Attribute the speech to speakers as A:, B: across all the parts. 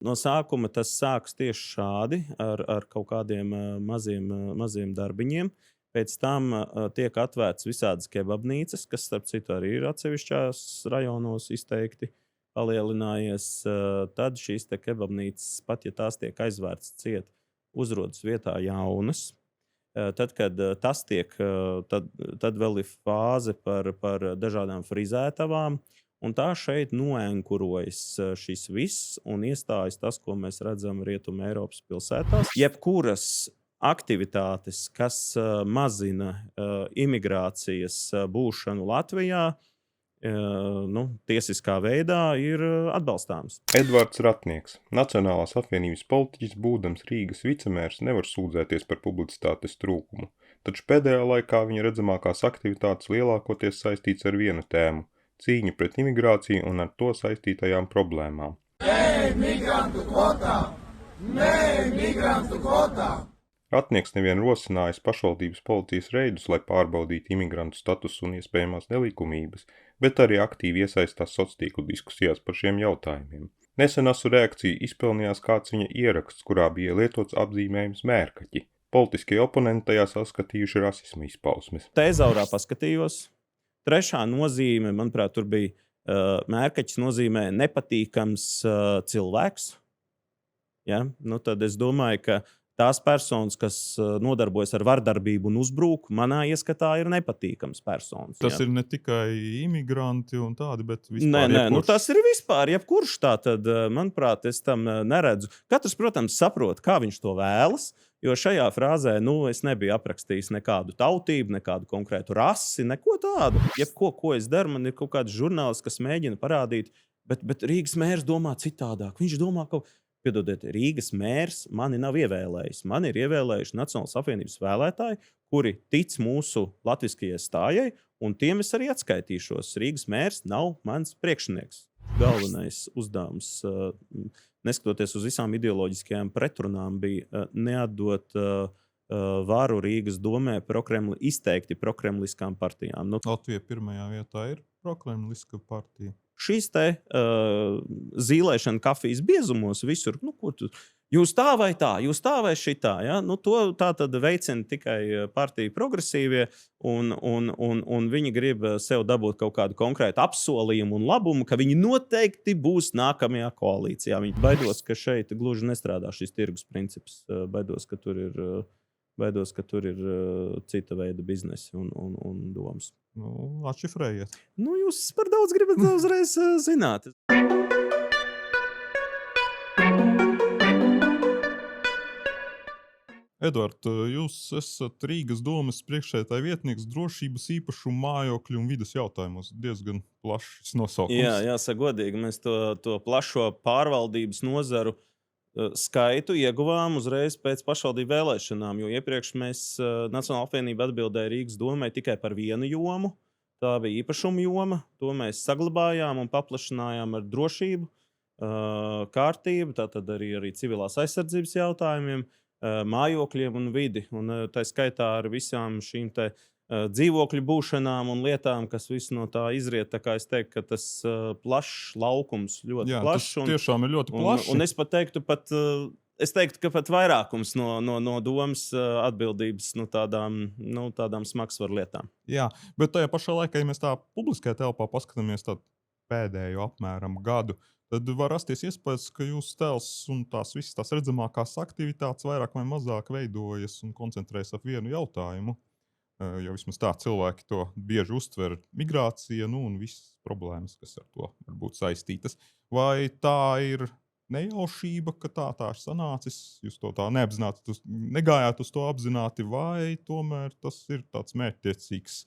A: No sākuma tas sāks tieši šādi ar kaut kādiem maziem darbiņiem. Pēc tam tiek atvērts visādas kebabnīcas, kas, starp citu, arī ir atsevišķās rajonos izteikti palielinājies. Tad šīs te kebabnīcas, pat ja tās tiek aizvērtas ciet, uzrodas vietā jaunas. Tad, kad tas tiek, tad vēl ir fāze par dažādām frizētavām. Un tā šeit noenkurojas šis viss un iestājas tas, ko mēs redzam Rietumē Eiropas pilsētās. Jebkuras aktivitātes, kas mazina imigrācijas būšanu Latvijā, tiesiskā veidā ir atbalstāms.
B: Edvards Ratnieks, Nacionālās apvienības politiķis, būdams Rīgas vicemērs, nevar sūdzēties par publicitātes trūkumu, taču pēdējā laikā viņa redzamākās aktivitātes lielākoties saistīts ar vienu tēmu – cīņu pret imigrāciju un ar to saistītajām problēmām.
C: Nē, migrantu kvotām! Nē, migrantu kvotām!
B: Ratnieks nevien rosinājis pašvaldības policijas reidus, lai pārbaudītu imigrantu statusu un iespējamās nelikumības, bet arī aktīvi iesaistās sociālo diskusijās par šiem jautājumiem. Nesen asu reakciju izpelnījās kāds viņa ieraksts, kurā bija lietots apzīmējums mērkaķi. Politiskie oponenti tajā saskatījuši rasisma izpausmes.
A: Tezaurā paskatījos. Trešā nozīme, manuprāt, tur bija mērkaķis nozīmē nepatīkams cilvēks. Ja? Tad es domāju, ka tās personas, kas nodarbojas ar vardarbību un uzbruku, manā ieskatā ir nepatīkams personas.
D: Tas ir ne tikai imigranti un tādi, bet vispār
A: Nē, tas ir vispār jebkurš tā tad, manuprāt, es tam neredzu. Katrs, protams, saprot, kā viņš to vēlas, jo šajā frāzē, es nebiju aprakstījis nekādu tautību, nekādu konkrētu rasi, neko tādu. Jebko, ko es daru, man ir kaut kāds žurnālists, kas mēģina parādīt, bet Rīgas mērs domā citādāk. Viņš domā, ka piedodiet, Rīgas mērs mani nav ievēlējis. Mani ir ievēlējuši Nacionālās apvienības vēlētāji, kuri tic mūsu latviskajai stājai, un tiem es arī atskaitīšos. Rīgas mērs nav mans priekšnieks. Galvenais uzdevums, neskatoties uz visām ideoloģiskajām pretrunām, bija neatdot varu Rīgas domē izteikti prokremliskām partijām.
D: Latvija pirmajā vietā ir prokremliska partija.
A: Šīs te zīlēšana kafijas biezumos visur, jūs tā vai tā, jūs tā vai šitā, ja? To tā tad veicina tikai partija progresīvie, un viņi grib sev dabūt kaut kādu konkrētu apsolījumu un labumu, ka viņi noteikti būs nākamajā koalīcijā. Viņi baidos, ka šeit gluži nestrādā šis tirgus princips, baidos, ka tur ir cita veida biznesi un domas.
D: Atšifrējiet.
A: Jūs par daudz gribat uzreiz zināt.
D: Edvard, jūs esat Rīgas domes priekšsēdētāja vietnieks drošības, īpašumu, mājokļu un vides jautājumos. Diezgan plašs nosaukums.
A: Jā, jāsaka godīgi, mēs to plašo pārvaldības nozaru skaitu ieguvām uzreiz pēc pašvaldību vēlēšanām, jo iepriekš mēs Nacionālā apvienība atbildēja Rīgas domai tikai par vienu jomu. Tā bija īpašuma joma. To mēs saglabājām un paplašinājām ar drošību, kārtību, tātad arī civilās aizsardzības jautājumiem, mājokļiem un vidi. Un tā skaitā ar visām šīm te dzīvokļu būšanām un lietām, kas viss no tā izriet. Tā kā es teiktu, ka tas plašs laukums, ļoti plašs.
D: Tas tiešām ir ļoti plašs.
A: Un es pat teiktu, ka pat vairākums no domas atbildības tādām smagsvaru lietām.
D: Jā, bet tajā pašā laikā, ja mēs tā publiskajā telpā paskatāmies pēdējo apmēram gadu, tad var rasties iespējas, ka jūsu tēls un visas tās redzamākās aktivitātes vairāk vai mazāk veidojas un koncentrējas ap vienu jautājumu. Jo vismaz tā cilvēki to bieži uztver migrācija, un visas problēmas, kas ar to var būt saistītas. Vai tā ir nejaušība, ka tā ir sanācis? Jūs to tā neapzināti, negājāt uz to apzināti, vai tomēr tas ir tāds mērķtiecīgs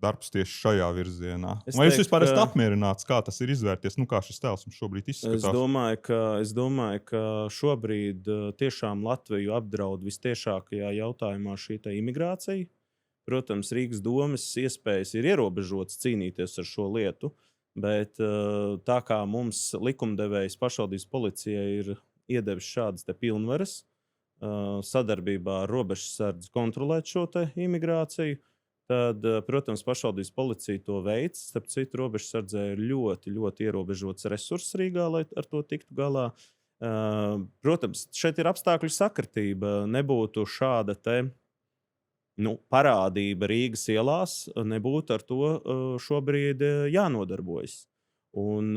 D: darbs tieši šajā virzienā? Vai jūs vispār esat apmierināts, kā tas ir izvērties? Kā šis tēls mums šobrīd izskatās?
A: Es domāju, ka šobrīd tiešām Latviju apdraud vistiešākajā jautājumā šī imigrācija. Protams, Rīgas domes iespējas ir ierobežotas cīnīties ar šo lietu, bet tā kā mums likumdevējs pašvaldības policijai ir iedevis šādas pilnvaras sadarbībā ar robežsardzi kontrolēt šo imigrāciju, tad, protams, pašvaldības policija to veic. Starp citu, robežsardzē ir ļoti, ļoti ierobežots resurss Rīgā, lai ar to tiktu galā. Protams, šeit ir apstākļu sakritība. Nebūtu šāda parādība Rīgas ielās, nebūtu ar to šobrīd jānodarbojas. Un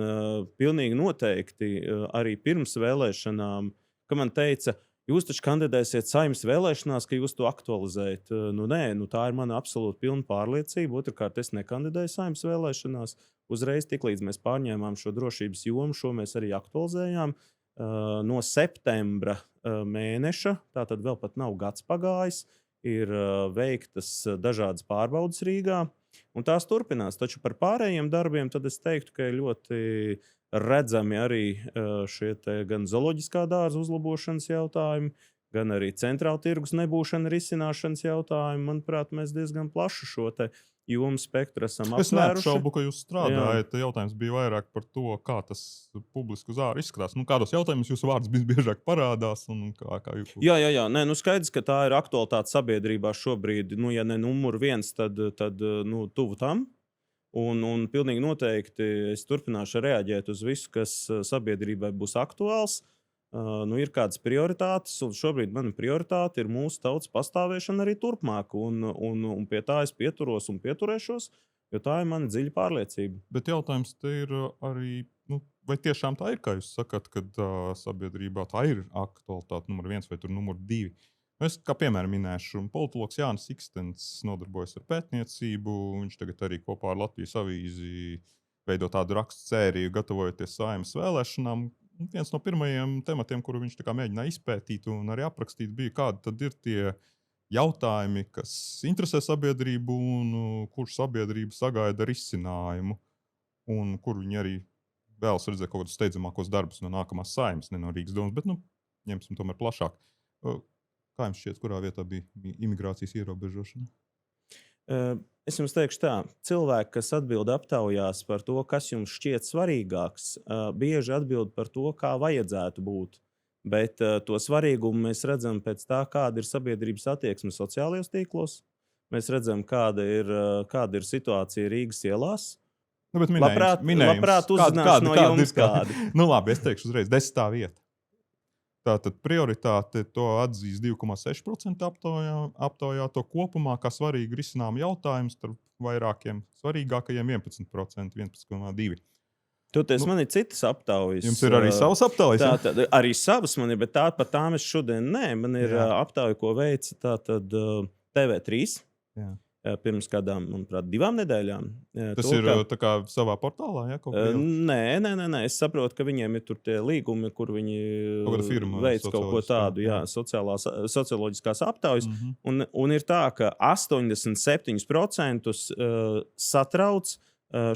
A: pilnīgi noteikti arī pirms vēlēšanām, ka man teica, jūs taču kandidēsiet Saeimas vēlēšanās, ka jūs to aktualizējat. Nē, tā ir mana absolūti pilna pārliecība. Otrkārt, es nekandidēju Saeimas vēlēšanās. Uzreiz tiklīdz mēs pārņēmām šo drošības jomu, šo mēs arī aktualizējām. No septembra mēneša, tātad vēl pat nav gads pagājis, ir veiktas dažādas pārbaudes Rīgā, un tās turpinās. Taču par pārējiem darbiem tad es teiktu, ka ir ļoti redzami arī šie gan zooloģiskā dārza uzlabošanas jautājumi, gan arī centrāla tirgus nebūšana risināšanas jautājumi. Manuprāt, mēs diezgan plašu šo jomu spektru esam
D: Es
A: aptvēruši.
D: neapšaubu, ka jūs strādājat. Jautājums bija vairāk par to, kā tas publiski uz ārā izskatās. Kādos jautājumos jūsu vārds visbiežāk parādās un kā jūs...
A: Jā. Nē, skaidrs, ka tā ir aktualitāte sabiedrībā šobrīd. Ja ne numur viens, tad tuvu tam. Un pilnīgi noteikti es turpināšu reaģēt uz visu, kas sabiedrībai būs aktuāls. Ir kādas prioritātes, un šobrīd mana prioritāte ir mūsu tautas pastāvēšana arī turpmāk. Un pie tā es pieturos un pieturēšos, jo tā ir mana dziļa pārliecība.
D: Bet jautājums te ir arī, vai tiešām tā ir, kā jūs sakat, kad sabiedrībā tā ir aktualitāte numur 1 vai numur 2? Es kā piemēram minēšu, politologs Jānis Ikstens nodarbojas ar pētniecību. Viņš tagad arī kopā ar Latvijas avīzi veido tādu rakstu sēriju, gatavojoties Saeimas vēlēšanām. Viens no pirmajiem tematiem, kuru viņš mēģināja izpētīt un arī aprakstīt, bija, kādi tad ir tie jautājumi, kas interesē sabiedrību un kurš sabiedrība sagaida risinājumu, un kur viņi arī vēlas redzēt kaut kādus steidzamākos darbus no nākamās Saeimas, ne no Rīgas domas, bet ņemsim tomēr plašāk. Kā jums šķiet, kurā vietā bija imigrācijas ierobežošana?
A: Es jums teikšu tā, cilvēki, kas atbild aptaujās par to, kas jums šķiet svarīgāks, bieži atbild par to, kā vajadzētu būt. Bet to svarīgumu mēs redzam pēc tā, kāda ir sabiedrības attieksme sociālajos tīklos. Mēs redzam, kāda ir situācija Rīgas ielās. Labprāt uzzināšu no jums kādi.
D: Labi, es teikšu uzreiz 10. vieta. Tātad prioritāte to atzīst 2,6% aptaujā to kopumā kā svarīgi risinām jautājumus starp vairākiem svarīgākajiem 11%, 11,2%.
A: Toties man ir citas aptaujas.
D: Jums ir arī savas aptaujas?
A: Tātad, arī savas man ir, bet par tām es šodien nē. Man ir aptauja, ko veica tātad TV3. Jā. Pirms kādām, manuprāt, 2 nedēļām.
D: Tas ir tā kā savā portālā, ja?
A: Nē. Es saprotu, ka viņiem ir tur tie līgumi, kur viņi veic kaut ko tādu, socioloģiskās aptaujas. Un ir tā, ka 87% satrauc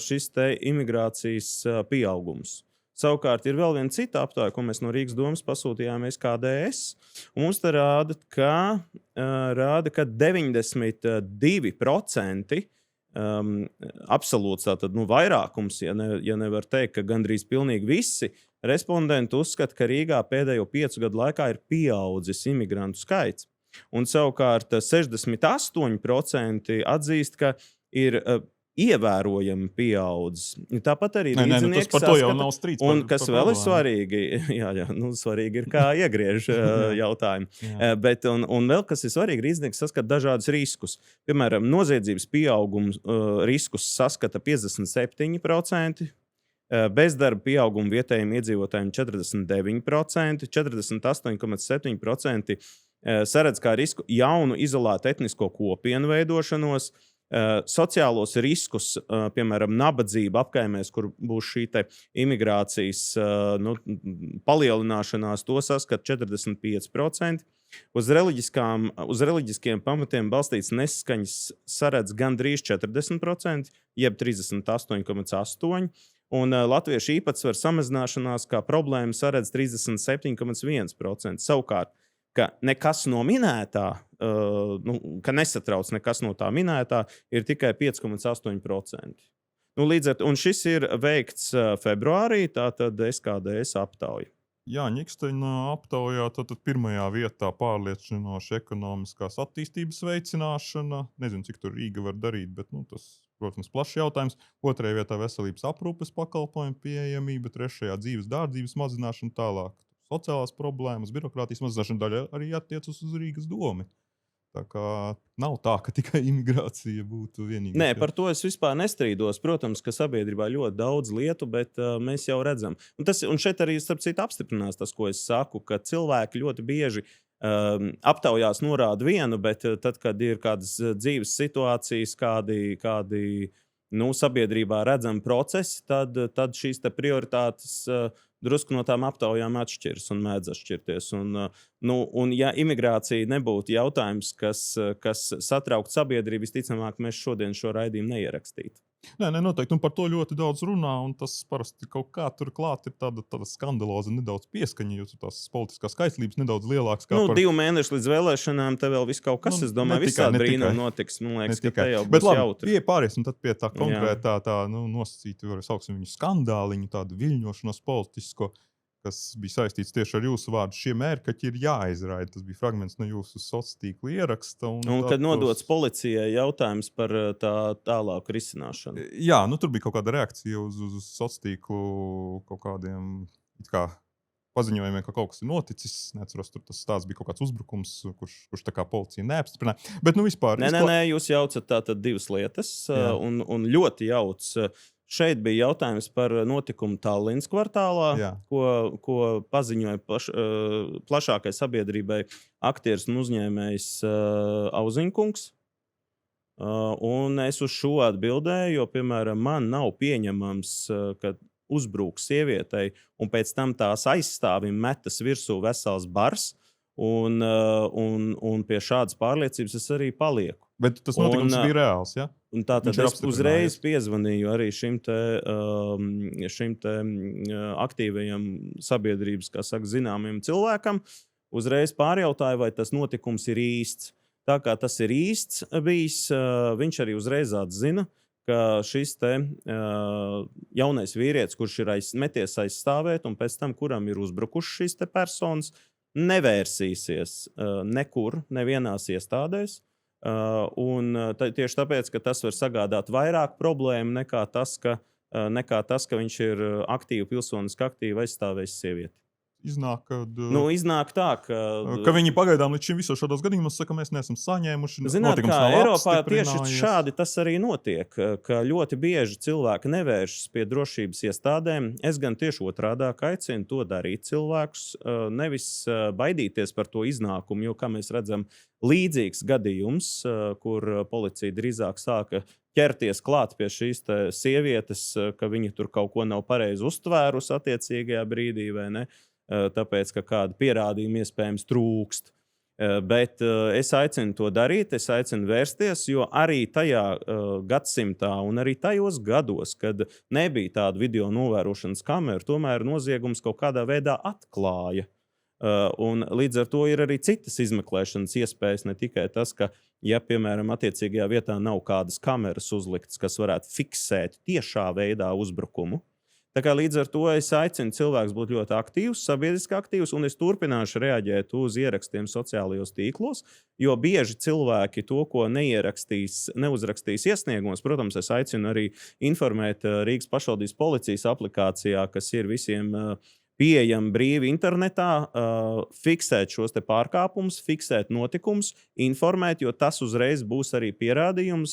A: šis imigrācijas pieaugums. Savukārt ir vēl viena cita aptauja, ko mēs no Rīgas domas pasūtījām KDS. Mums te rāda, ka 92% absolūts tātad, vairākums, ja nevar teikt, ka gandrīz pilnīgi visi respondenti uzskata, ka Rīgā pēdējo 5 gadu laikā ir pieaudzis imigrantu skaits. Un savukārt 68% atzīst, ka ir ievērojami pieaudzis. Tāpat arī
D: līdzinieki par to jau nav strīds.
A: Un kas vēl ir svarīgi, svarīgi ir, kā iegriež jautājumu. Bet, un vēl kas ir svarīgi, līdzinieki saskata dažādus riskus. Piemēram, noziedzības pieauguma riskus saskata 57%, bezdarba pieauguma vietējiem iedzīvotājiem 49%, 48,7% saredz kā risku jaunu izolētu etnisko kopienu veidošanos, sociālos riskus, piemēram, nabadzība apkaimēs, kur būs šī imigrācijas palielināšanās, to saskat 45%. Uz reliģiskiem pamatiem balstīts nesaskaņas saredz gandrīz 40%, jeb 38,8%. Un latviešu īpatsvaru samazināšanās kā problēma saredz 37,1%. Savukārt, ka nekas no minētā, ka nesatrauc nekas no tā minētā, ir tikai 5,8%. Līdz ar to, un šis ir veikts februārī, tātad KDS aptauja.
D: Jāņa Iksteņa aptaujā tātad pirmajā vietā pārliecinoša ekonomiskās attīstības veicināšana. Nezinu, cik tur Rīga var darīt, bet tas, protams, plašs jautājums. Otrajā vietā veselības aprūpes pakalpojumu pieejamība, trešajā dzīves dārdzības mazināšana, tālāk sociālās problēmas, birokrātijas mazināšana daļa arī attiecas uz Rīgas domi. Tā kā nav tā, ka tikai imigrācija būtu vienīgais.
A: Nē, par to es vispār nestrīdos. Protams, ka sabiedrībā ļoti daudz lietu, bet mēs jau redzam. Un šeit arī, starp citu, apstiprinās tas, ko es saku, ka cilvēki ļoti bieži aptaujās norāda vienu, bet tad, kad ir kādas dzīves situācijas, kādi sabiedrībā redzami procesi, tad šīs te prioritātes drusku no tām aptaujām atšķiras un mēdz atšķirties. Un ja imigrācija nebūtu jautājums, kas satraukt sabiedrību, visticamāk, mēs šodien šo raidījumu neierakstītu.
D: Nē, noteikti. Un par to ļoti daudz runā, un tas parasti kaut kā tur klāt ir tāda skandaloza nedaudz pieskaņa, jo tās politiskās kaislības nedaudz lielākas.
A: 2 mēneši līdz vēlēšanām, te vēl viss kaut kas, es domāju, visādi brīnumi notiks. Man liekas, ka te jau būs jautri.
D: Bet labi, pāriesim tad pie tā konkrētā, nosacīta, sauksim viņu skandāliņu, tādu viļņošanos politisko, kas bija saistīts tieši ar jūsu vārdu. Šie mērkaķi ir jāizraida. Tas bija fragments no jūsu sociālā ieraksta.
A: Un kad nodots policijai jautājums par tā tālāku risināšanu.
D: Jā, tur bija kaut kāda reakcija uz sociālu kaut kādiem paziņojumiem, ka kaut kas ir noticis. Neatceros, tur tas stāsts bija kaut kāds uzbrukums, kurš tā kā policija neapstiprināja. Bet vispār...
A: Nē, jūs jaucat tātad 2 lietas un ļoti jauc. Šeit bija jautājums par notikumu Tallinas kvartālā, ko paziņoja plašākai sabiedrībai aktieris un uzņēmējs Auziņkungs. Un es uz šo atbildēju, jo, piemēram, man nav pieņemams, ka uzbruk sievietei un pēc tam tās aizstāvim metas virsū vesels bars. Un pie šādas pārliecības es arī palieku.
D: Bet tas notikums bija reāls, ja?
A: Un tātad es uzreiz piezvanīju arī šim te aktīvajam sabiedrības, kā saka, zināmiem cilvēkam. Uzreiz pārjautāju, vai tas notikums ir īsts. Tā kā tas ir īsts bijis, viņš arī uzreiz atzina, ka šis te jaunais vīrietis, kurš ir meties aizstāvēt un pēc tam, kuram ir uzbrukuši šīs te personas, nevērsīsies nekur, nevienās iestādēs. Tieši tāpēc, ka tas var sagādāt vairāk problēmu nekā tas, ka viņš ir aktīvi, pilsoniski aktīvi aizstāvējis sievieti.
D: Iznāk
A: tā,
D: ka viņi pagaidām līdz šim visos šādos gadījumos saka, mēs neesam saņēmuši.
A: Zināt, kā Eiropā tieši šādi tas arī notiek, ka ļoti bieži cilvēki nevēršas pie drošības iestādēm. Es gan tieši otrādāk aicinu to darīt cilvēkus, nevis baidīties par to iznākumu, jo, kā mēs redzam, līdzīgs gadījums, kur policija drīzāk sāka ķerties klāt pie šīs sievietes, ka viņa tur kaut ko nav pareizi uztvērusi attiecīgajā brīdī, vai ne? Tāpēc, ka kāda pierādījuma iespējams trūkst. Bet es aicinu to darīt, es aicinu vērsties, jo arī tajā gadsimtā un arī tajos gados, kad nebija tāda video novērošanas kamera, tomēr noziegums kaut kādā veidā atklāja. Un līdz ar to ir arī citas izmeklēšanas iespējas, ne tikai tas, ka, ja, piemēram, attiecīgajā vietā nav kādas kameras uzliktas, kas varētu fiksēt tiešā veidā uzbrukumu. Tā kā līdz ar to es aicinu cilvēkus būt ļoti aktīvs, sabiedriski aktīvs, un es turpināšu reaģēt uz ierakstiem sociālajos tīklos, jo bieži cilvēki to, ko neuzrakstīs iesniegumos, protams, es aicinu arī informēt Rīgas pašvaldības policijas aplikācijā, kas ir visiem pieejami brīvi internetā, fiksēt šos te pārkāpumus, fiksēt notikumus, informēt, jo tas uzreiz būs arī pierādījums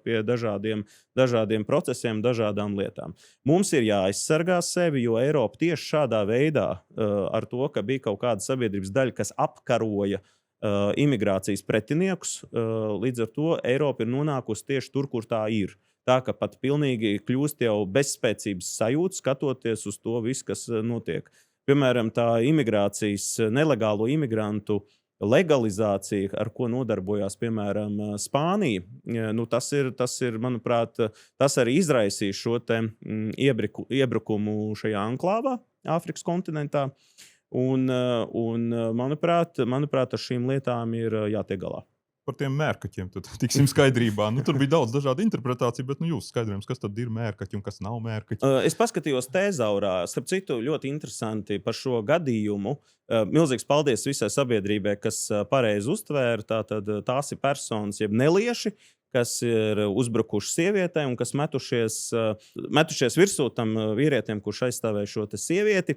A: pie dažādiem procesiem, dažādām lietām. Mums ir jāaizsargā sevi, jo Eiropa tieši šādā veidā ar to, ka bija kaut kāda sabiedrības daļa, kas apkaroja imigrācijas pretiniekus, līdz ar to Eiropa ir nonākusi tieši tur, kur tā ir. Tā, ka pat pilnīgi kļūst jau bezspēcības sajūta, skatoties uz to visu, kas notiek. Piemēram, tā nelegālo imigrantu legalizācija, ar ko nodarbojās, piemēram, Spānija, tas ir, manuprāt, tas arī izraisīja šo te iebrukumu šajā anklāvā, Āfrikas kontinentā. Un manuprāt, ar šīm lietām ir jātiek galā.
D: Par tiem mērkaķiem tad tiksim skaidrībā. Tur bija daudz dažādu interpretāciju, bet jūs skaidrojums, kas tad ir mērkaķi un kas nav mērkaķi.
A: Es paskatījos Tēzaurā, starp citu, ļoti interesanti par šo gadījumu. Milzīgs paldies visai sabiedrībai, kas pareizi uztvēra. Tātad tās ir personas, jeb nelieši, kas ir uzbrukuši sievietei un kas metušies virsū tam vīrietim, kurš aizstāvēja šo te sievieti.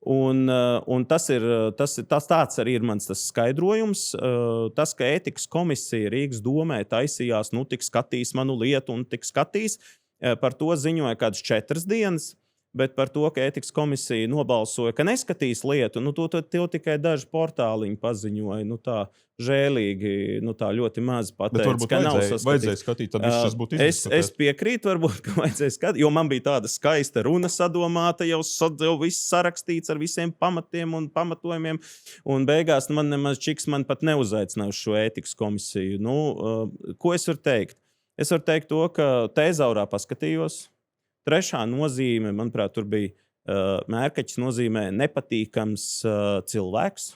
A: Un tāds arī ir mans tas skaidrojums. Tas, ka ētikas komisija Rīgas domē taisījās, tik skatīs manu lietu un tik skatīs, par to ziņoja kādas 4 dienas. Bet par to, ka ētikas komisija nobalsoja, ka neskatīs lietu, to tikai daži portāliņi paziņoja. Tā žēlīgi, tā ļoti maz pateica,
D: varbūt
A: ka nav
D: vajadzēja skatīt, tad viss tas būtu izdiskutēts.
A: Es piekrītu, varbūt, ka vajadzēja skatīt, jo man bija tāda skaista runa sadomāta, jau viss sarakstīts ar visiem pamatiem un pamatojumiem, un beigās man nemaz čiks man pat neuzaicināja uz šo ētikas komisiju. Ko es varu teikt? Es varu teikt to, ka Tēzaurā paskatījos. Trešā nozīme, manuprāt, tur bija Mērkaķis nozīmē nepatīkams cilvēks.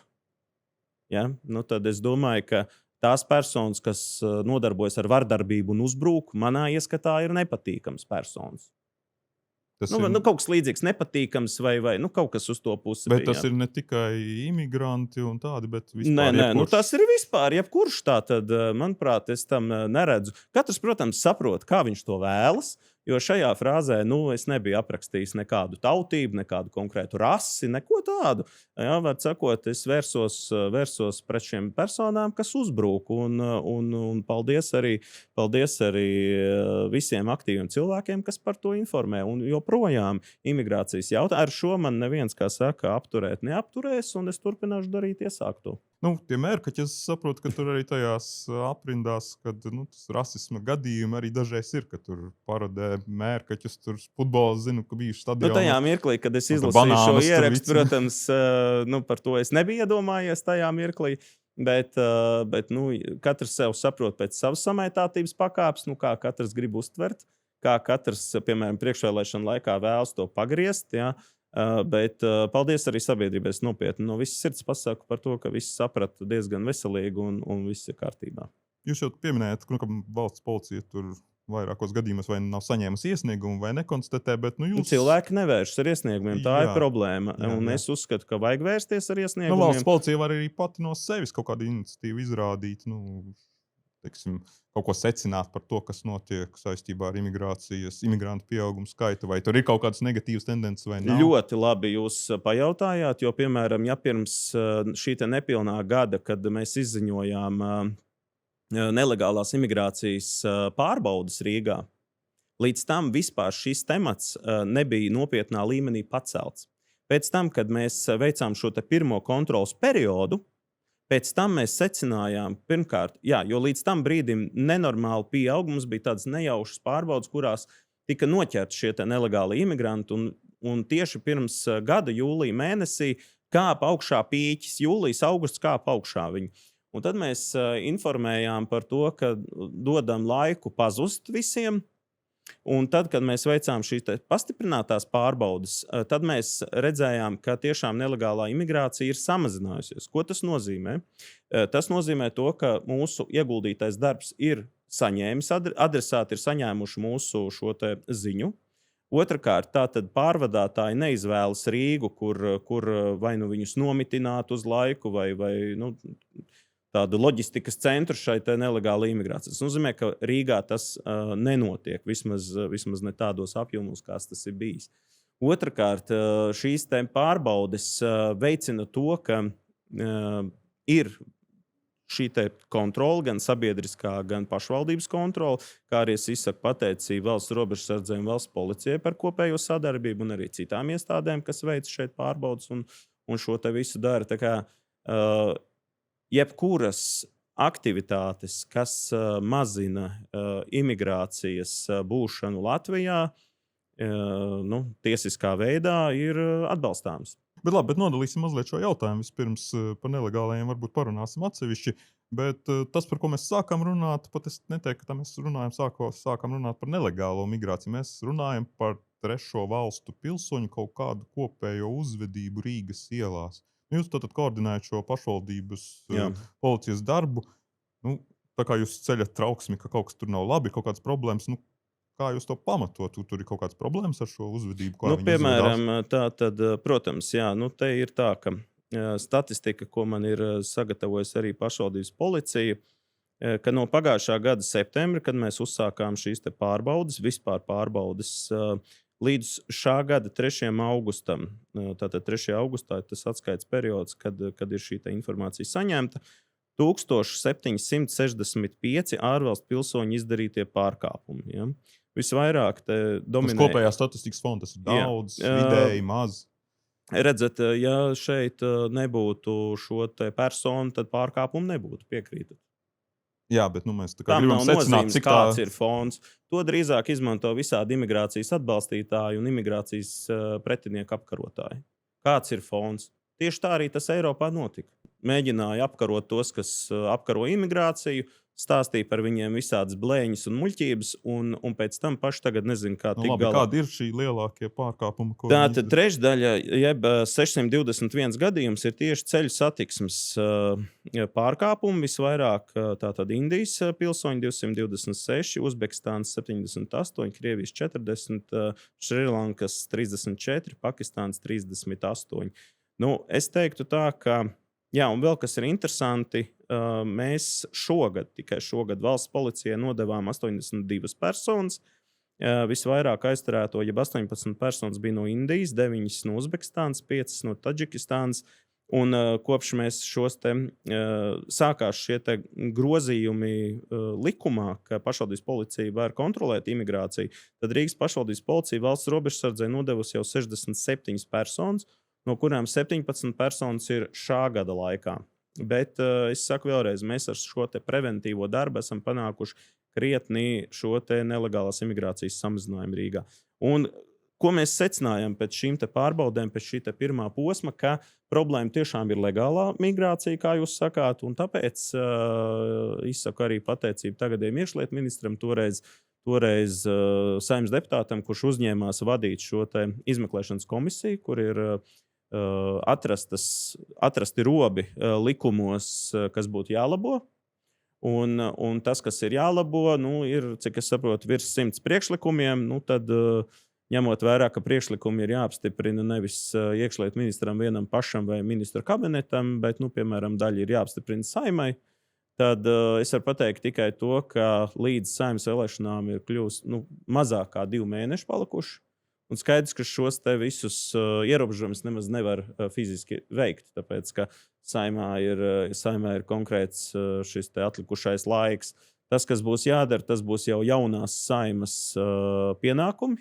A: Ja? Tad es domāju, ka tās personas, kas nodarbojas ar vardarbību un uzbruku, manā ieskatā ir nepatīkams personas. Kaut kas līdzīgs nepatīkams vai kaut kas uz to pusi.
D: Bet tas ir ne tikai imigranti un tādi, bet vispār
A: Nē, tas ir vispār jebkurš tā tad, manuprāt, es tam neredzu. Katrs, protams, saprot, kā viņš to vēlas. Jo šajā frāzē es nebiju aprakstījis nekādu tautību, nekādu konkrētu rasi, neko tādu. Jā, var sakot, es vērsos pret šiem personām, kas uzbrūk. Un paldies arī visiem aktīviem cilvēkiem, kas par to informē. Un joprojām imigrācijas jautājumu ar šo man neviens, kā saka, apturēt neapturēs, un es turpināšu darīt iesākto.
D: Tie mērkaķi, es saprotu, ka tur arī tajās aprindās, kad tas rasisma gadījumi arī dažreiz ir, ka tur parodē mērkaķus, tur futbols, zinu, ka bijuši stadionā.
A: Tajā mirklī, kad es izlasīju šo ierakstu, protams, par to es nebiju iedomājies tajā mirklī, bet katrs sev saprot pēc savas samaitātības pakāpes, kā katrs grib uztvert, kā katrs, piemēram, priekšvēlēšana laikā vēlas to pagriezt, jā. Bet paldies arī sabiedrībai. Es nopietni no visas sirds pasaku par to, ka visi saprata diezgan veselīgi un viss ir kārtībā.
D: Jūs jau pieminējat, ka valsts policija tur vairākos gadījumos vai nav saņēmusi iesniegumu vai nekonstatē, bet jūs...
A: Cilvēki nevēršas ar iesniegumiem, tā ir problēma. Un es uzskatu, ka vajag vērsties ar iesniegumiem.
D: Valsts policija var arī pati no sevis kaut kādu iniciatīvu izrādīt, kaut ko secināt par to, kas notiek saistībā ar imigrantu pieaugumu skaitu, vai tur ir kaut kādas negatīvas tendences vai nav?
A: Ļoti labi jūs pajautājāt, jo, piemēram, ja pirms šī nepilnā gada, kad mēs izziņojām nelegālās imigrācijas pārbaudes Rīgā, līdz tam vispār šis temats nebija nopietnā līmenī pacelts. Pēc tam, kad mēs veicām šo pirmo kontrolas periodu, pēc tam mēs secinājām, pirmkārt, jo līdz tam brīdim nenormāli pieaug, mums bija tādas nejaušas pārbaudes, kurās tika noķerti šie nelegāli imigranti, un tieši pirms gada jūlija mēnesī kāpa augšā pīķis, jūlijas, augusts kāpa augšā viņi. Un tad mēs informējām par to, ka dodam laiku pazust visiem. Un tad, kad mēs veicām šīs pastiprinātās pārbaudes, tad mēs redzējām, ka tiešām nelegālā imigrācija ir samazinājusies. Ko tas nozīmē? Tas nozīmē to, ka mūsu ieguldītais darbs ir saņēmis, adresāti ir saņēmuši mūsu šo ziņu. Otrakārt, tātad pārvadātāji neizvēlas Rīgu, kur vai viņus nomitināt uz laiku, vai tādu loģistikas centru šai nelegālai imigrācijai. Tas nozīmē, ka Rīgā tas nenotiek, vismaz ne tādos apjomos, kāds tas ir bijis. Otrakārt, šīs pārbaudes veicina to, ka ir šī kontrole, gan sabiedriskā, gan pašvaldības kontrole, kā arī es izsaku pateicību valsts robežsardzei un valsts policijai par kopējo sadarbību un arī citām iestādēm, kas veic šeit pārbaudes un šo visu dara. Tā kā jebkuras aktivitātes, kas mazina imigrācijas būšanu Latvijā, tiesiskā veidā ir atbalstāms.
D: Bet nodalīsim mazliet šo jautājumu. Vispirms par nelegālajiem varbūt parunāsim atsevišķi, bet tas, par ko mēs sākam runāt, pat es neteiktu, ka mēs sākam runāt par nelegālo migrāciju. Mēs runājam par trešo valstu pilsoņu kaut kādu kopējo uzvedību Rīgas ielās. Jūs tātad koordinējat šo pašvaldības policijas darbu. Tā kā jūs ceļat trauksmi, ka kaut kas tur nav labi, kaut kādas problēmas, kā jūs to pamatot? Tur ir kaut kādas problēmas ar šo uzvedību?
A: Piemēram, tātad, protams, te ir tā, ka statistika, ko man ir sagatavojusi arī pašvaldības policija, ka no pagājušā gada septembra, kad mēs uzsākām šīs pārbaudes, vispār pārbaudes, līdz šā gada 3. augustam, tātad 3. augustā ir tas atskaites periods, kad ir šī informācija saņemta, 1765 ārvalstu pilsoņu izdarītie pārkāpumi. Ja? Visvairāk te dominē...
D: Tas kopējā statistikas fonds, tas ir daudz, vidēji, maz.
A: Redzat, ja šeit nebūtu šo te personu, tad pārkāpumu nebūtu, piekrītat.
D: Jā, bet mēs tā kā
A: Tam
D: gribam
A: nav
D: secināt,
A: nozīmes,
D: cik
A: kāds ir fonds. To drīzāk izmanto visādi imigrācijas atbalstītāji un imigrācijas pretinieku apkarotāji. Kāds ir fonds? Tieši tā arī tas Eiropā notika. Mēģināja apkarot tos, kas apkaro imigrāciju, stāstīja par viņiem visādas blēņas un muļķības, un pēc tam paši tagad nezinu, kā tik galā.
D: Kādi ir šī lielākie pārkāpumi?
A: Tātad trešdaļa, jeb 621 gadījums ir tieši ceļu satiksmes pārkāpumi. Visvairāk tātad Indijas pilsoņi 226, Uzbekistānas 78, Krievijas 40, Šrilankas 34, Pakistānas 38. Nu, es teiktu tā, ka, jā, un vēl kas ir interesanti, mēs tikai šogad valsts policijai nodevām 82 personas. Visvairāk aizturēto, jeb 18 personas bija no Indijas, 9 no Uzbekistānas, 5 no Taģikistānas. Un kopš mēs sākās šie grozījumi likumā, ka pašvaldības policija var kontrolēt imigrāciju, tad Rīgas pašvaldības policija valsts robežsardzei nodevusi jau 67 personas, no kurām 17 personas ir šā gada laikā. Bet es saku vēlreiz, mēs ar šo preventīvo darbu esam panākuši krietni šo nelegālās imigrācijas samazinājumu Rīgā. Un ko mēs secinājām pēc šīm pārbaudēm, pēc šī pirmā posma, ka problēma tiešām ir legālā migrācija, kā jūs sakāt, un tāpēc izsaku arī pateicību tagadējiem iekšlietu ministram, toreiz Saeimas deputātam, kurš uzņēmās vadīt šo izmeklēšanas komisiju, kur ir atrasti robi likumos, kas būtu jālabo. Un tas, kas ir jālabo, ir, cik es saprotu, virs 100 priekšlikumiem. Tad, ņemot vērā, ka priekšlikumi ir jāapstiprina nevis iekšlietu ministram vienam pašam vai ministru kabinetam, bet, piemēram, daļa ir jāapstiprina Saeimai, tad es varu pateikt tikai to, ka līdz Saeimas vēlēšanām ir kļūst mazāk kā 2 mēneši palikuši. Un skaidrs, ka šos visus ierobežojumus nemaz nevar fiziski veikt, tāpēc, ka Saeimā ir konkrēts šis atlikušais laiks. Tas, kas būs jādara, tas būs jau jaunās Saeimas pienākumi,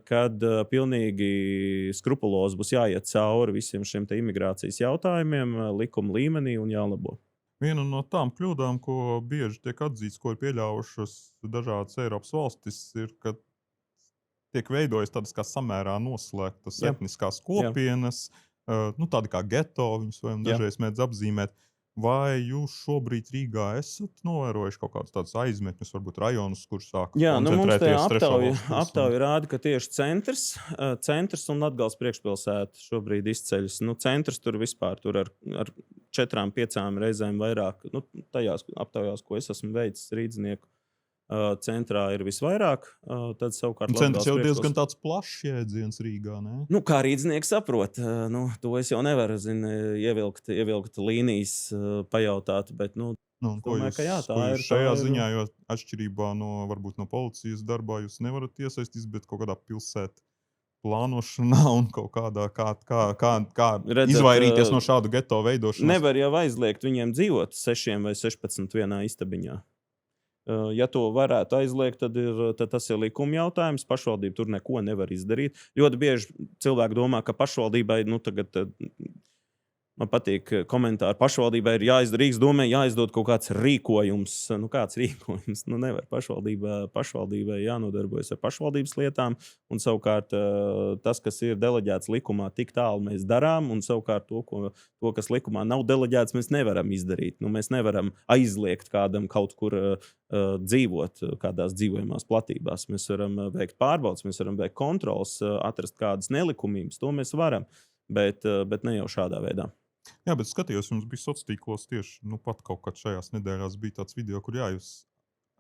A: kad pilnīgi skrupulozi būs jāiet cauri visiem šiem imigrācijas jautājumiem, likuma līmenī un jālabo.
D: Viena no tām kļūdām, ko bieži tiek atzīts, ko ir pieļaujušas dažādas Eiropas valstis, ir, ka tiek veidojas tādas kā samērā noslēgtas etniskās kopienas, tādi kā geto, viņus dažreiz mēdz apzīmēt. Vai jūs šobrīd Rīgā esat novērojuši kaut kādus tādus aizmetņus, varbūt rajonus, kur sāk koncentrēties trešo valstu?
A: Aptauja rāda, ka tieši centrs un Latgales priekšpilsēta šobrīd izceļas. Centrs tur vispār ar 4-5 reizēm vairāk. Tajās aptaujās, ko es esmu veicis Rīdznieku centrā, ir visvairāk. Tad savukārt
D: centrs jau diezgan tāds plašs jēdziens Rīgā, ne?
A: Kā rīdznieki saprot, to es jau nevaru, ievilkt līnijas, pajautāt, bet, domāju, ka jā, tā ir.
D: Šajā ziņā, jo atšķirībā varbūt no policijas darbā jūs nevarat iesaistīties, bet kaut kādā pilsētā plānošanā un kaut kādā, kā izvairīties no šādu geto veidošanas.
A: Nevar jau aizliegt viņiem dzīvot 6 vai 16 vienā istabiņā. Ja to varētu aizliegt, tad tas ir likuma jautājums. Pašvaldība tur neko nevar izdarīt. Ļoti bieži cilvēki domā, ka pašvaldībai, tagad man patīk komentāri, pašvaldībai ir Rīgas domē jāizdod kaut kāds rīkojums. Kāds rīkojums? Nevar. Pašvaldībai jānodarbojas ar pašvaldības lietām, un savukārt tas, kas ir deleģēts likumā, tik tālu mēs darām, un savukārt to, kas likumā nav deleģēts, mēs nevaram izdarīt. Mēs nevaram aizliegt kādam kaut kur dzīvot kādās dzīvojamās platībās. Mēs varam veikt pārbaudes, mēs varam veikt kontrols, atrast kādas nelikumības, to mēs varam, bet ne jau šādā veidā.
D: Jā, bet skatījos, jums bija sociālos tīklos tieši pat kaut kad šajās nedēļās bija tāds video, kur jūs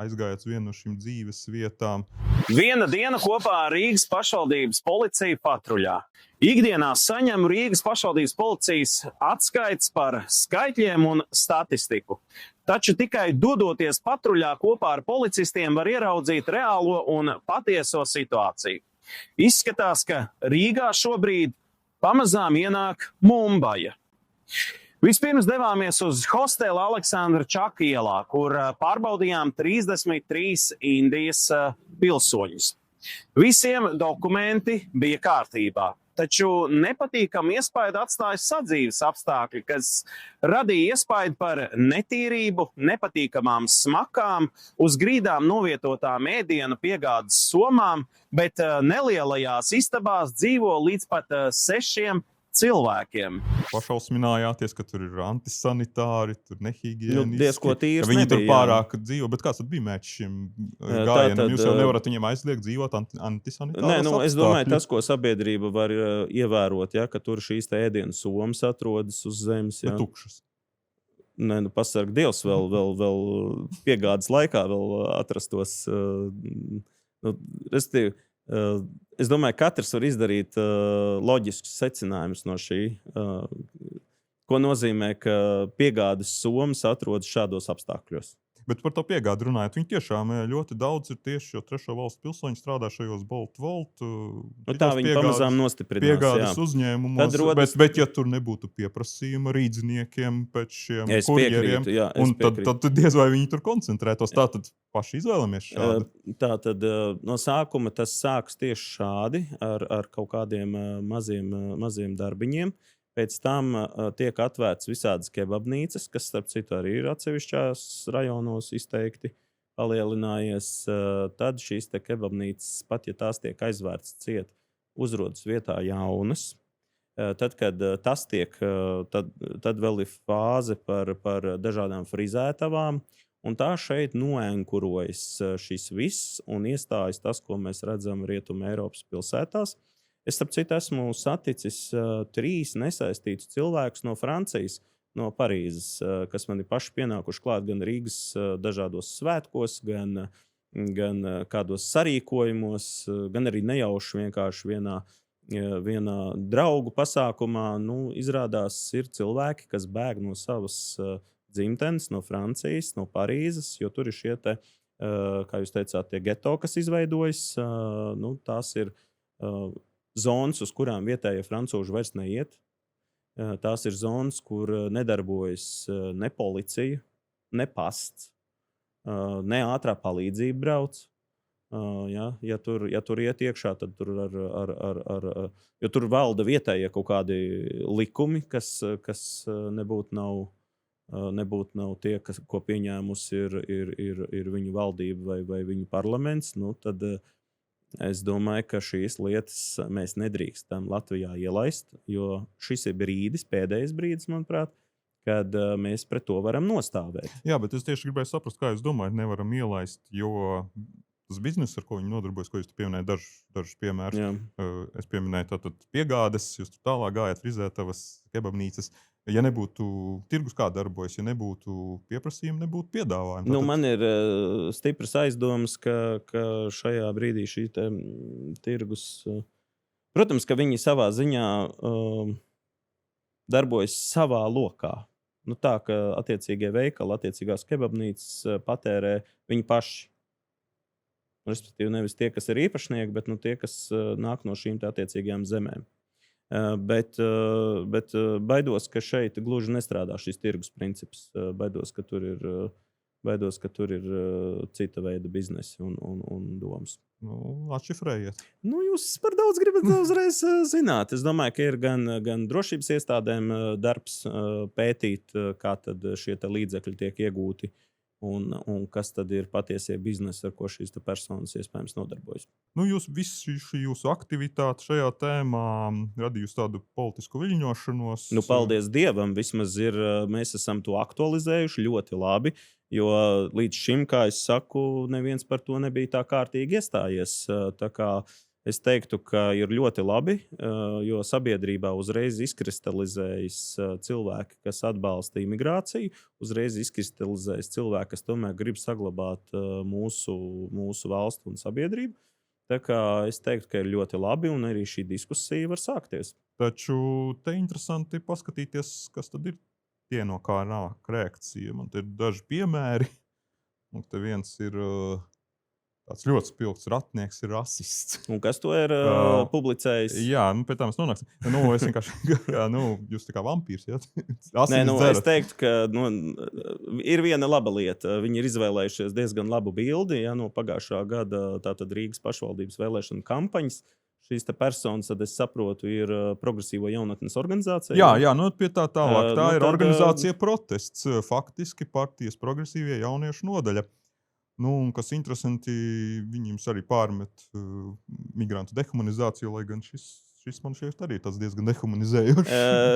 D: aizgājāt vienu no šīm dzīves vietām.
E: Viena diena kopā ar Rīgas pašvaldības policiju patruļā. Ikdienā saņemu Rīgas pašvaldības policijas atskaites par skaitļiem un statistiku. Taču tikai dodoties patruļā kopā ar policistiem var ieraudzīt reālo un patieso situāciju. Izskatās, ka Rīgā šobrīd pamazām ienāk Mumbaja. Vispirms devāmies uz hostelu Aleksandra Čaka ielā, kur pārbaudījām 33 Indijas pilsoņus. Visiem dokumenti bija kārtībā, taču nepatīkamu iespaidu atstāja sadzīves apstākļi, kas radīja iespaidu par netīrību, nepatīkamām smakām, uz grīdām novietotām ēdienu piegādes somām, bet nelielajās istabās dzīvo līdz pat 6 cilvēkiem.
D: Pašausminājāties, ka tur ir antisanitāri, tur nehigieniski.
A: Diezko tīrs
D: Viņi tur
A: nebija,
D: pārāk dzīvo, bet kāds tad bija mērķis šim gājienam? Jūs jau nevarat viņiem aizliegt dzīvot antisanitāros
A: Nē, es domāju, tas, ko sabiedrība var ievērot, ja, ka tur šīs te ēdienas somas atrodas uz zemes. Ja.
D: tukšas.
A: Nē, pasarg Dievs, vēl piegādes laikā vēl atrastos. Respektīvi, es domāju, ka katrs var izdarīt loģiskus secinājumus no šī. Ko nozīmē, ka piegādes somas atrodas šādos apstākļos.
D: Bet par to piegādi runājot, viņi tiešām ļoti daudz ir tieši, jo trešo valstu pilsoņi strādā šajos Bolt.
A: Tā viņi pamazām nostiprinās.
D: Piegādes uzņēmumos, rodas... bet ja tur nebūtu pieprasījuma rīdzniekiem pēc šiem kurjeriem, tad diez vai viņi tur koncentrētos. Tātad paši izvēlamies šādu.
A: Tātad no sākuma tas sāks tieši šādi ar kaut kādiem maziem darbiņiem. Pēc tam tiek atvērts visādas kebabnīcas, kas, starp citu, arī ir atsevišķās rajonos izteikti palielinājies. Tad šīs te kebabnīcas, pat ja tās tiek aizvērts ciet, uzrodas vietā jaunas. Tad, kad tas tiek, tad vēl ir fāze par dažādām frizētavām, un tā šeit noenkurojas šis viss un iestājas tas, ko mēs redzam Rietuma Eiropas pilsētās. Es, starp citu, esmu saticis 3 nesaistītus cilvēkus no Francijas, no Parīzes, kas man ir paši pienākuši klāt gan Rīgas dažādos svētkos, gan kādos sarīkojumos, gan arī nejauši vienkārši vienā draugu pasākumā. Izrādās, ir cilvēki, kas bēg no savas dzimtenes, no Francijas, no Parīzes, jo tur ir šie te, kā jūs teicāt, tie geto, kas izveidojas. Tās ir zonas, uz kurām vietējie francūži vairs neiet. Tās ir zonas, kur nedarbojas ne policija, ne pasts, ne ātrā palīdzība brauc. Ja tur iet iekšā, tad tur jo tur valda vietējie kaut kādi likumi, kas nebūtu nav tie, ko pieņēmusi ir viņu valdība vai viņu parlaments. Tad es domāju, ka šīs lietas mēs nedrīkstam Latvijā ielaist, jo šis ir pēdējais brīdis, manuprāt, kad mēs pret to varam nostāvēt.
D: Jā, bet es tieši gribēju saprast, kā jūs domājat, nevaram ielaist, jo tas bizness, ar ko viņi nodarbojas, ko jūs pieminējat, dažus piemērus. Jā. Es pieminēju tātad piegādes, jūs tur tālāk gājat frizētavas, kebabnīcas. Ja nebūtu tirgus, kā darbojas, ja nebūtu pieprasījuma, nebūtu piedāvājuma.
A: Man ir stipras aizdomas, ka šajā brīdī šī tirgus, protams, ka viņi savā ziņā darbojas savā lokā. Tā, ka attiecīgie veikali, attiecīgās kebabnīcas patērē viņi paši. Respektīvi nevis tie, kas ir īpašnieki, bet tie, kas nāk no šīm attiecīgajām zemēm. Bet baidos, ka šeit gluži nestrādā šis tirgus princips. Baidos, ka tur ir cita veida biznesi un domas.
D: Atšifrējiet.
A: Jūs par daudz gribat uzreiz zināt. Es domāju, ka ir gan drošības iestādēm darbs pētīt, kā tad šie līdzekļi tiek iegūti. Un kas tad ir patiesie biznesi, ar ko šīs personas iespējams nodarbojas?
D: Visu jūsu aktivitāti šajā tēmā radījusi tādu politisku viļņošanos.
A: Paldies Dievam, vismaz mēs esam to aktualizējuši ļoti labi, jo līdz šim, kā es saku, neviens par to nebija tā kārtīgi iestājies. Tā kā es teiktu, ka ir ļoti labi, jo sabiedrībā uzreiz izkristalizējas cilvēki, kas atbalsta imigrāciju, uzreiz izkristalizējas cilvēki, kas tomēr grib saglabāt mūsu valstu un sabiedrību. Tā kā es teiktu, ka ir ļoti labi un arī šī diskusija var sākties.
D: Taču te interesanti paskatīties, kas tad ir tie, no kā nāk reakcija. Man te ir daži piemēri. Un te viens ir tāds ļoti spilgts ratnieks ir rasists.
A: Un kas to ir publicējis?
D: Jā, pēc tam mēs nonāksim. Es vienkārši, jūs tā kā vampīrs, ja?
A: Nē, es teiktu, ka ir viena laba lieta. Viņi ir izvēlējušies diezgan labu bildi, ja, no pagājušā gada tātad Rīgas pašvaldības vēlēšana kampaņas. Šīs personas, tad es saprotu, ir Progresīvo jaunatnes organizācija.
D: Jā, pie tā tālāk. Tā ir organizācija protests. Faktiski partijas progresīvie jauniešu nodaļa. Kas interesanti, viņiem arī pārmet migrantu dehumanizāciju, lai gan šis man šķiet arī tas diezgan dehumanizējošs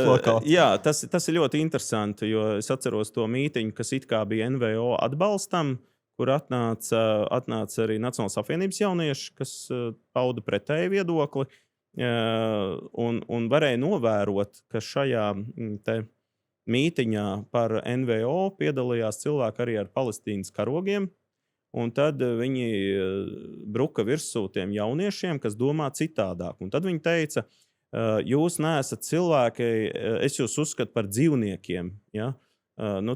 D: plakāts.
A: Jā, tas ir ļoti interesanti, jo es atceros to mītiņu, kas it kā bija NVO atbalstam, kur atnāca arī Nacionālās apvienības jaunieši, kas pauda pretēju viedokli, un varēja novērot, ka šajā mītiņā par NVO piedalījās cilvēki arī ar Palestīnas karogiem. Un tad viņi bruka virsū tiem jauniešiem, kas domā citādāk. Un tad viņi teica, jūs neesat cilvēki, es jūs uzskatu par dzīvniekiem. Ja?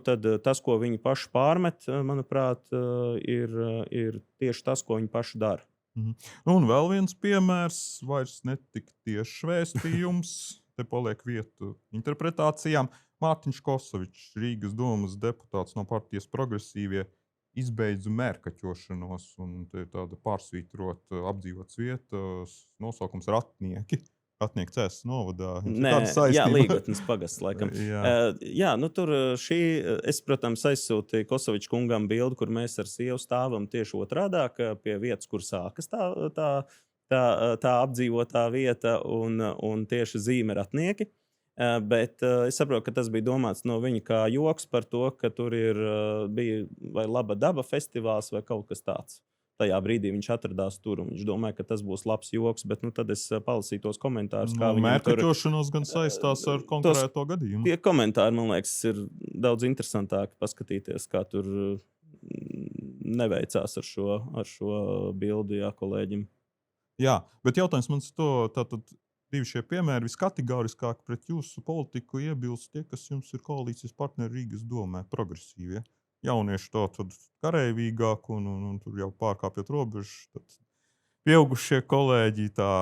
A: Tad tas, ko viņi paši pārmet, manuprāt, ir tieši tas, ko viņi paši dara.
D: Un vēl viens piemērs, vairs netik tieši vēstījums, te paliek vietu interpretācijām. Mārtiņš Kosovičs, Rīgas domas deputāts no partijas Progresīvie, izbeidzu mērkaķošanos, un te ir tāda pārsvītrota apdzīvotas vietas, nosaukums Ratnieki. Ratnieki Cēsas novadā.
A: Nē, Līgatnes pagasts, laikam. Tur es, protams, aizsūtīju Kosoviča kungam bildi, kur mēs ar sievu stāvam tieši otrādāk pie vietas, kur sākas tā apdzīvotā vieta, un tieši zīme Ratnieki. Bet es saprotu, ka tas bija domāts no viņa kā joks par to, ka tur bija vai laba daba festivāls vai kaut kas tāds. Tajā brīdī viņš atradās tur, un viņš domāja, ka tas būs labs joks, bet tad es palasīju tos komentārus.
D: Mērkaķošanos gan saistās ar konkrēto gadījumu.
A: Tie komentāri, man liekas, ir daudz interesantāki paskatīties, kā tur neveicās ar šo bildi, kolēģim.
D: Jā, bet jautājums man to tātad. Divi šie piemēri viskategoriskāk pret jūsu politiku iebilst tie, kas jums ir koalīcijas partneri Rīgas domē, progresīvie. Jaunieši to tad kareivīgāk un tur jau pārkāpjot robežu. Tad pieaugušie kolēģi tā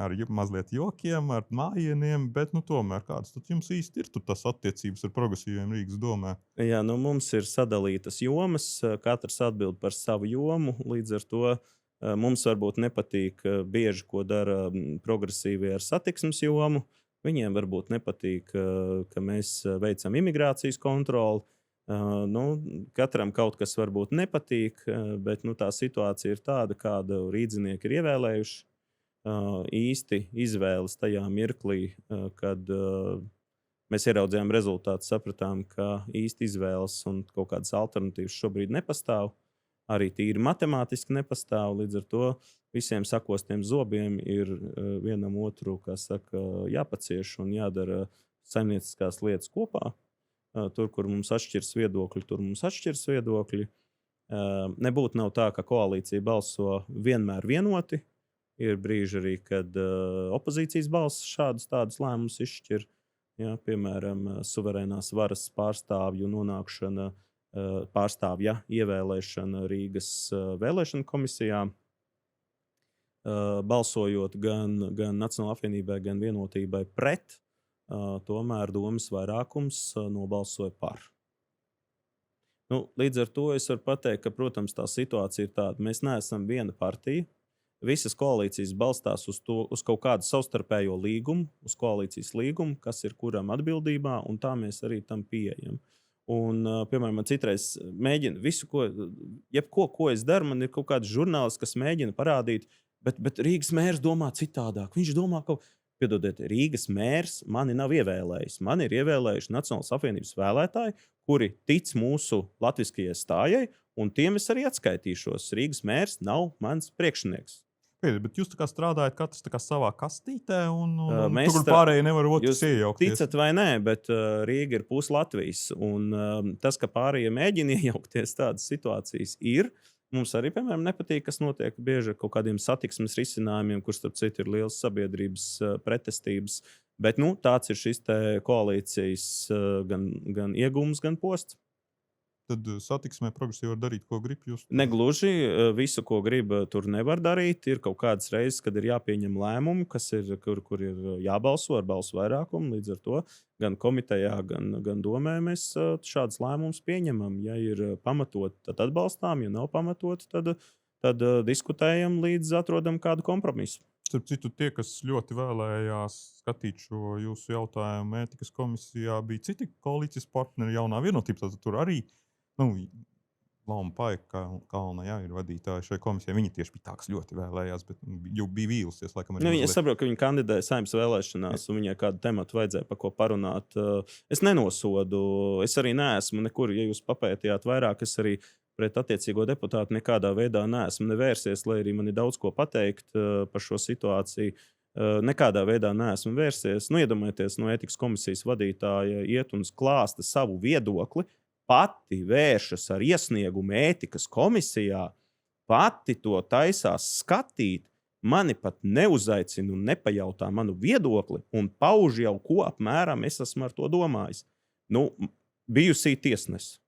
D: ar mazliet jokiem, ar mājieniem, bet tomēr kādas tad jums īsti ir tur tas attiecības ar progresīviem Rīgas domē?
A: Jā, mums ir sadalītas jomas, katrs atbild par savu jomu, līdz ar to mums varbūt nepatīk bieži, ko dara progresīvie ar satiksmes jomu. Viņiem varbūt nepatīk, ka mēs veicam imigrācijas kontroli. Katram kaut kas varbūt nepatīk, bet tā situācija ir tāda, kādu rīdzinieki ir ievēlējuši. Īsti izvēles tajā mirklī, kad mēs ieraudzījām rezultātu, sapratām, ka īsti izvēles un kaut kādas alternatīvas šobrīd nepastāv. Arī tīri matemātiski nepastāv. Līdz ar to visiem sakostiem zobiem ir vienam otru, kā saka, jāpacieš un jādara saimnieciskās lietas kopā. Tur, kur mums atšķiras viedokļi, tur mums atšķiras viedokļi. Nebūtu nav tā, ka koalīcija balso vienmēr vienoti. Ir brīži arī, kad opozīcijas balss tādus lēmumus izšķir. Jā, piemēram, suverēnās varas pārstāvju nonākšana pārstāvja ievēlēšana Rīgas vēlēšana komisijā, balsojot gan Nacionālajai apvienībai, gan Vienotībai pret, tomēr domas vairākums nobalsoja par. Līdz ar to es varu pateikt, ka, protams, tā situācija ir tāda. Mēs neesam viena partija. Visas koalīcijas balstās uz kaut kādu savstarpējo līgumu, uz koalīcijas līgumu, kas ir kuram atbildībā, un tā mēs arī tam pieejam. Un, piemēram, man citreiz mēģina visu, ko es daru, man ir kaut kāds žurnālists, kas mēģina parādīt, bet Rīgas mērs domā citādāk. Viņš domā, ka, piedodiet, Rīgas mērs mani nav ievēlējis. Man ir ievēlējuši Nacionālās apvienības vēlētāji, kuri tic mūsu latviskajai stājai, un tiem es arī atskaitīšos. Rīgas mērs nav mans priekšnieks.
D: Bet jūs tā kā strādājat katrs tā kā savā kastītē, un tur pārējie nevar otrs iejaukties.
A: Ticat vai nē, bet Rīga ir pus Latvijas, un tas, ka pārējie mēģina iejaukties tādas situācijas, ir. Mums arī, piemēram, nepatīk, kas notiek bieži ar kaut kādiem satiksmes risinājumiem, kur starp citu ir liels sabiedrības pretestības. Bet tāds ir šis te koalīcijas gan iegūms, gan posts.
D: tad satiksmē progresīvi var darīt, ko grib. Jūs
A: Negluži visu, ko grib, tur nevar darīt. Ir kaut kādas reizes, kad ir jāpieņem lēmumi, kur ir jābalso ar balsu vairākumu. Līdz ar to gan komitejā, gan domē mēs šādus lēmumus pieņemam. Ja ir pamatot, tad atbalstām, ja nav pamatot, tad diskutējam līdz atrodam kādu kompromisu.
D: Starp citu, tie, kas ļoti vēlējās skatīt šo jūsu jautājumu ētikas komisijā, bija citi koalīcijas partneri, jaunā vienotība. Tad tur arī Lauma Paika Kalna ir vadītāja šai komisijai. Viņi tieši bija tā, kas ļoti vēlējās, bet jau bija vīlusies.
A: Es saprotu, ka viņi kandidēja Saeimas vēlēšanās, un viņai kādu tematu vajadzēja par ko parunāt. Es nenosodu, es arī neesmu nekur, ja jūs papētījāt vairāk, es arī pret attiecīgo deputātu nekādā veidā neesmu nevērsies, lai arī man ir daudz ko pateikt par šo situāciju. Nekādā veidā neesmu vērsies. Iedomājieties, ētikas komisijas vadītāja iet un klāsta savu viedokli, pati vēršas ar iesniegumu ētikas komisijā, pati to taisās skatīt, mani pat neuzaicina un nepajautā manu viedokli un pauž jau, ko apmēram es esmu ar to domājis. Bijusī tiesnesi.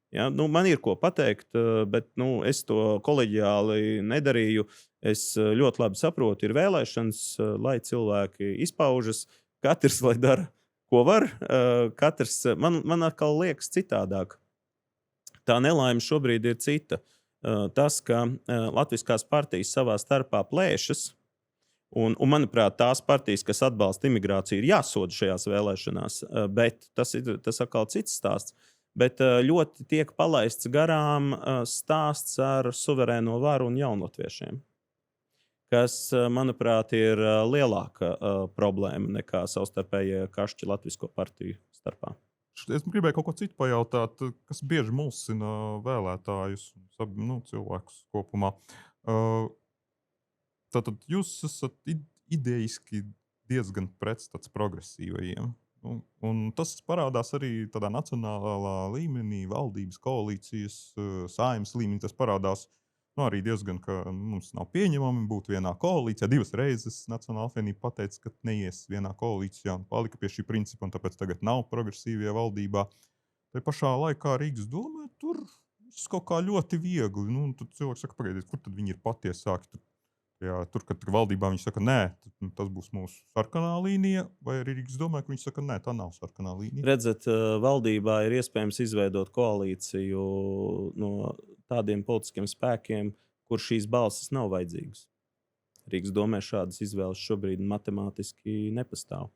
A: Ja, man ir ko pateikt, bet es to koleģiāli nedarīju. Es ļoti labi saprotu, ir vēlēšanas, lai cilvēki izpaužas. Katrs, lai dara, ko var. Katrs, man atkal liekas citādāk. Tā nelaime šobrīd ir cita. Tas, ka latviskās partijas savā starpā plēšas, un manuprāt, tās partijas, kas atbalsta imigrāciju, ir jāsoda šajās vēlēšanās, bet tas atkal cits stāsts. Bet ļoti tiek palaists garām stāsts ar suverēno varu un jaunlatviešiem, kas, manuprāt, ir lielāka problēma nekā savstarpējie kašķi latvisko partiju starpā.
D: Es gribēju kaut ko citu pajautāt, kas bieži mulsina vēlētājus un cilvēkus kopumā. Tātad jūs esat idejiski diezgan pretstats progresīvajiem. Un tas parādās arī tādā nacionālā līmenī, valdības koalīcijas, Saeimas līmenī. Tas parādās arī diezgan, ka mums nav pieņemami būt vienā koalīcijā. 2 reizes Nacionālā apvienība pateica, ka neies vienā koalīcijā un palika pie šī principa, un tāpēc tagad nav progresīvie valdībā. Tai pašā laikā Rīgas domē, tur viss kaut kā ļoti viegli. Tad cilvēks saka, pagaidiet, kur tad viņi ir patiesāki? Tur, kad valdībā viņi saka, nē, tas būs mūsu sarkanā līnija, vai arī Rīgas domē, ka viņi saka, nē, tā nav sarkanā līnija.
A: Redzat, valdībā ir iespējams izveidot koalīciju no tādiem politiskiem spēkiem, kur šīs balsis nav vajadzīgas. Rīgas domē šādas izvēles šobrīd matemātiski nepastāv.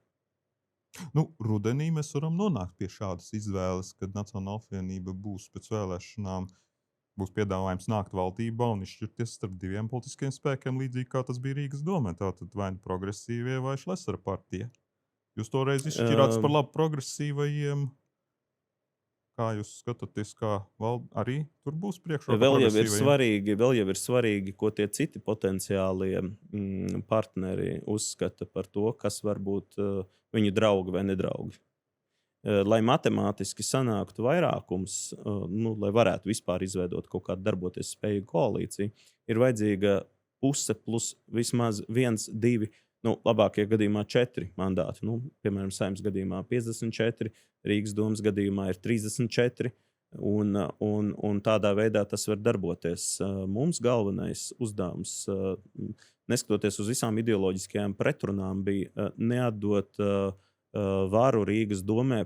D: Rudenī mēs varam nonākt pie šādas izvēles, kad Nacionālā apvienība būs pēc vēlēšanām. Būs piedāvājums nākt valdībā un izšķirties starp 2 politiskiem spēkiem, līdzīgi kā tas bija Rīgas domē. Tātad vai progresīvie vai Šlesera partija. Jūs toreiz izšķirāts par labu progresīvajiem. Kā jūs skatāties, kā arī tur būs priekšroka progresīvajiem?
A: Vēl jau ir svarīgi, ko tie citi potenciālie partneri uzskata par to, kas var būt viņu draugi vai nedraugi. Lai matemātiski sanāktu vairākums, lai varētu vispār izveidot kaut kādu darboties spējīgu koalīciju, ir vajadzīga puse plus vismaz 1, 2, labākajā gadījumā 4 mandāti. Piemēram, Saeimas gadījumā 54, Rīgas domas gadījumā ir 34, un tādā veidā tas var darboties. Mums galvenais uzdevums, neskatoties uz visām ideoloģiskajām pretrunām, bija neatdot varu Rīgas domē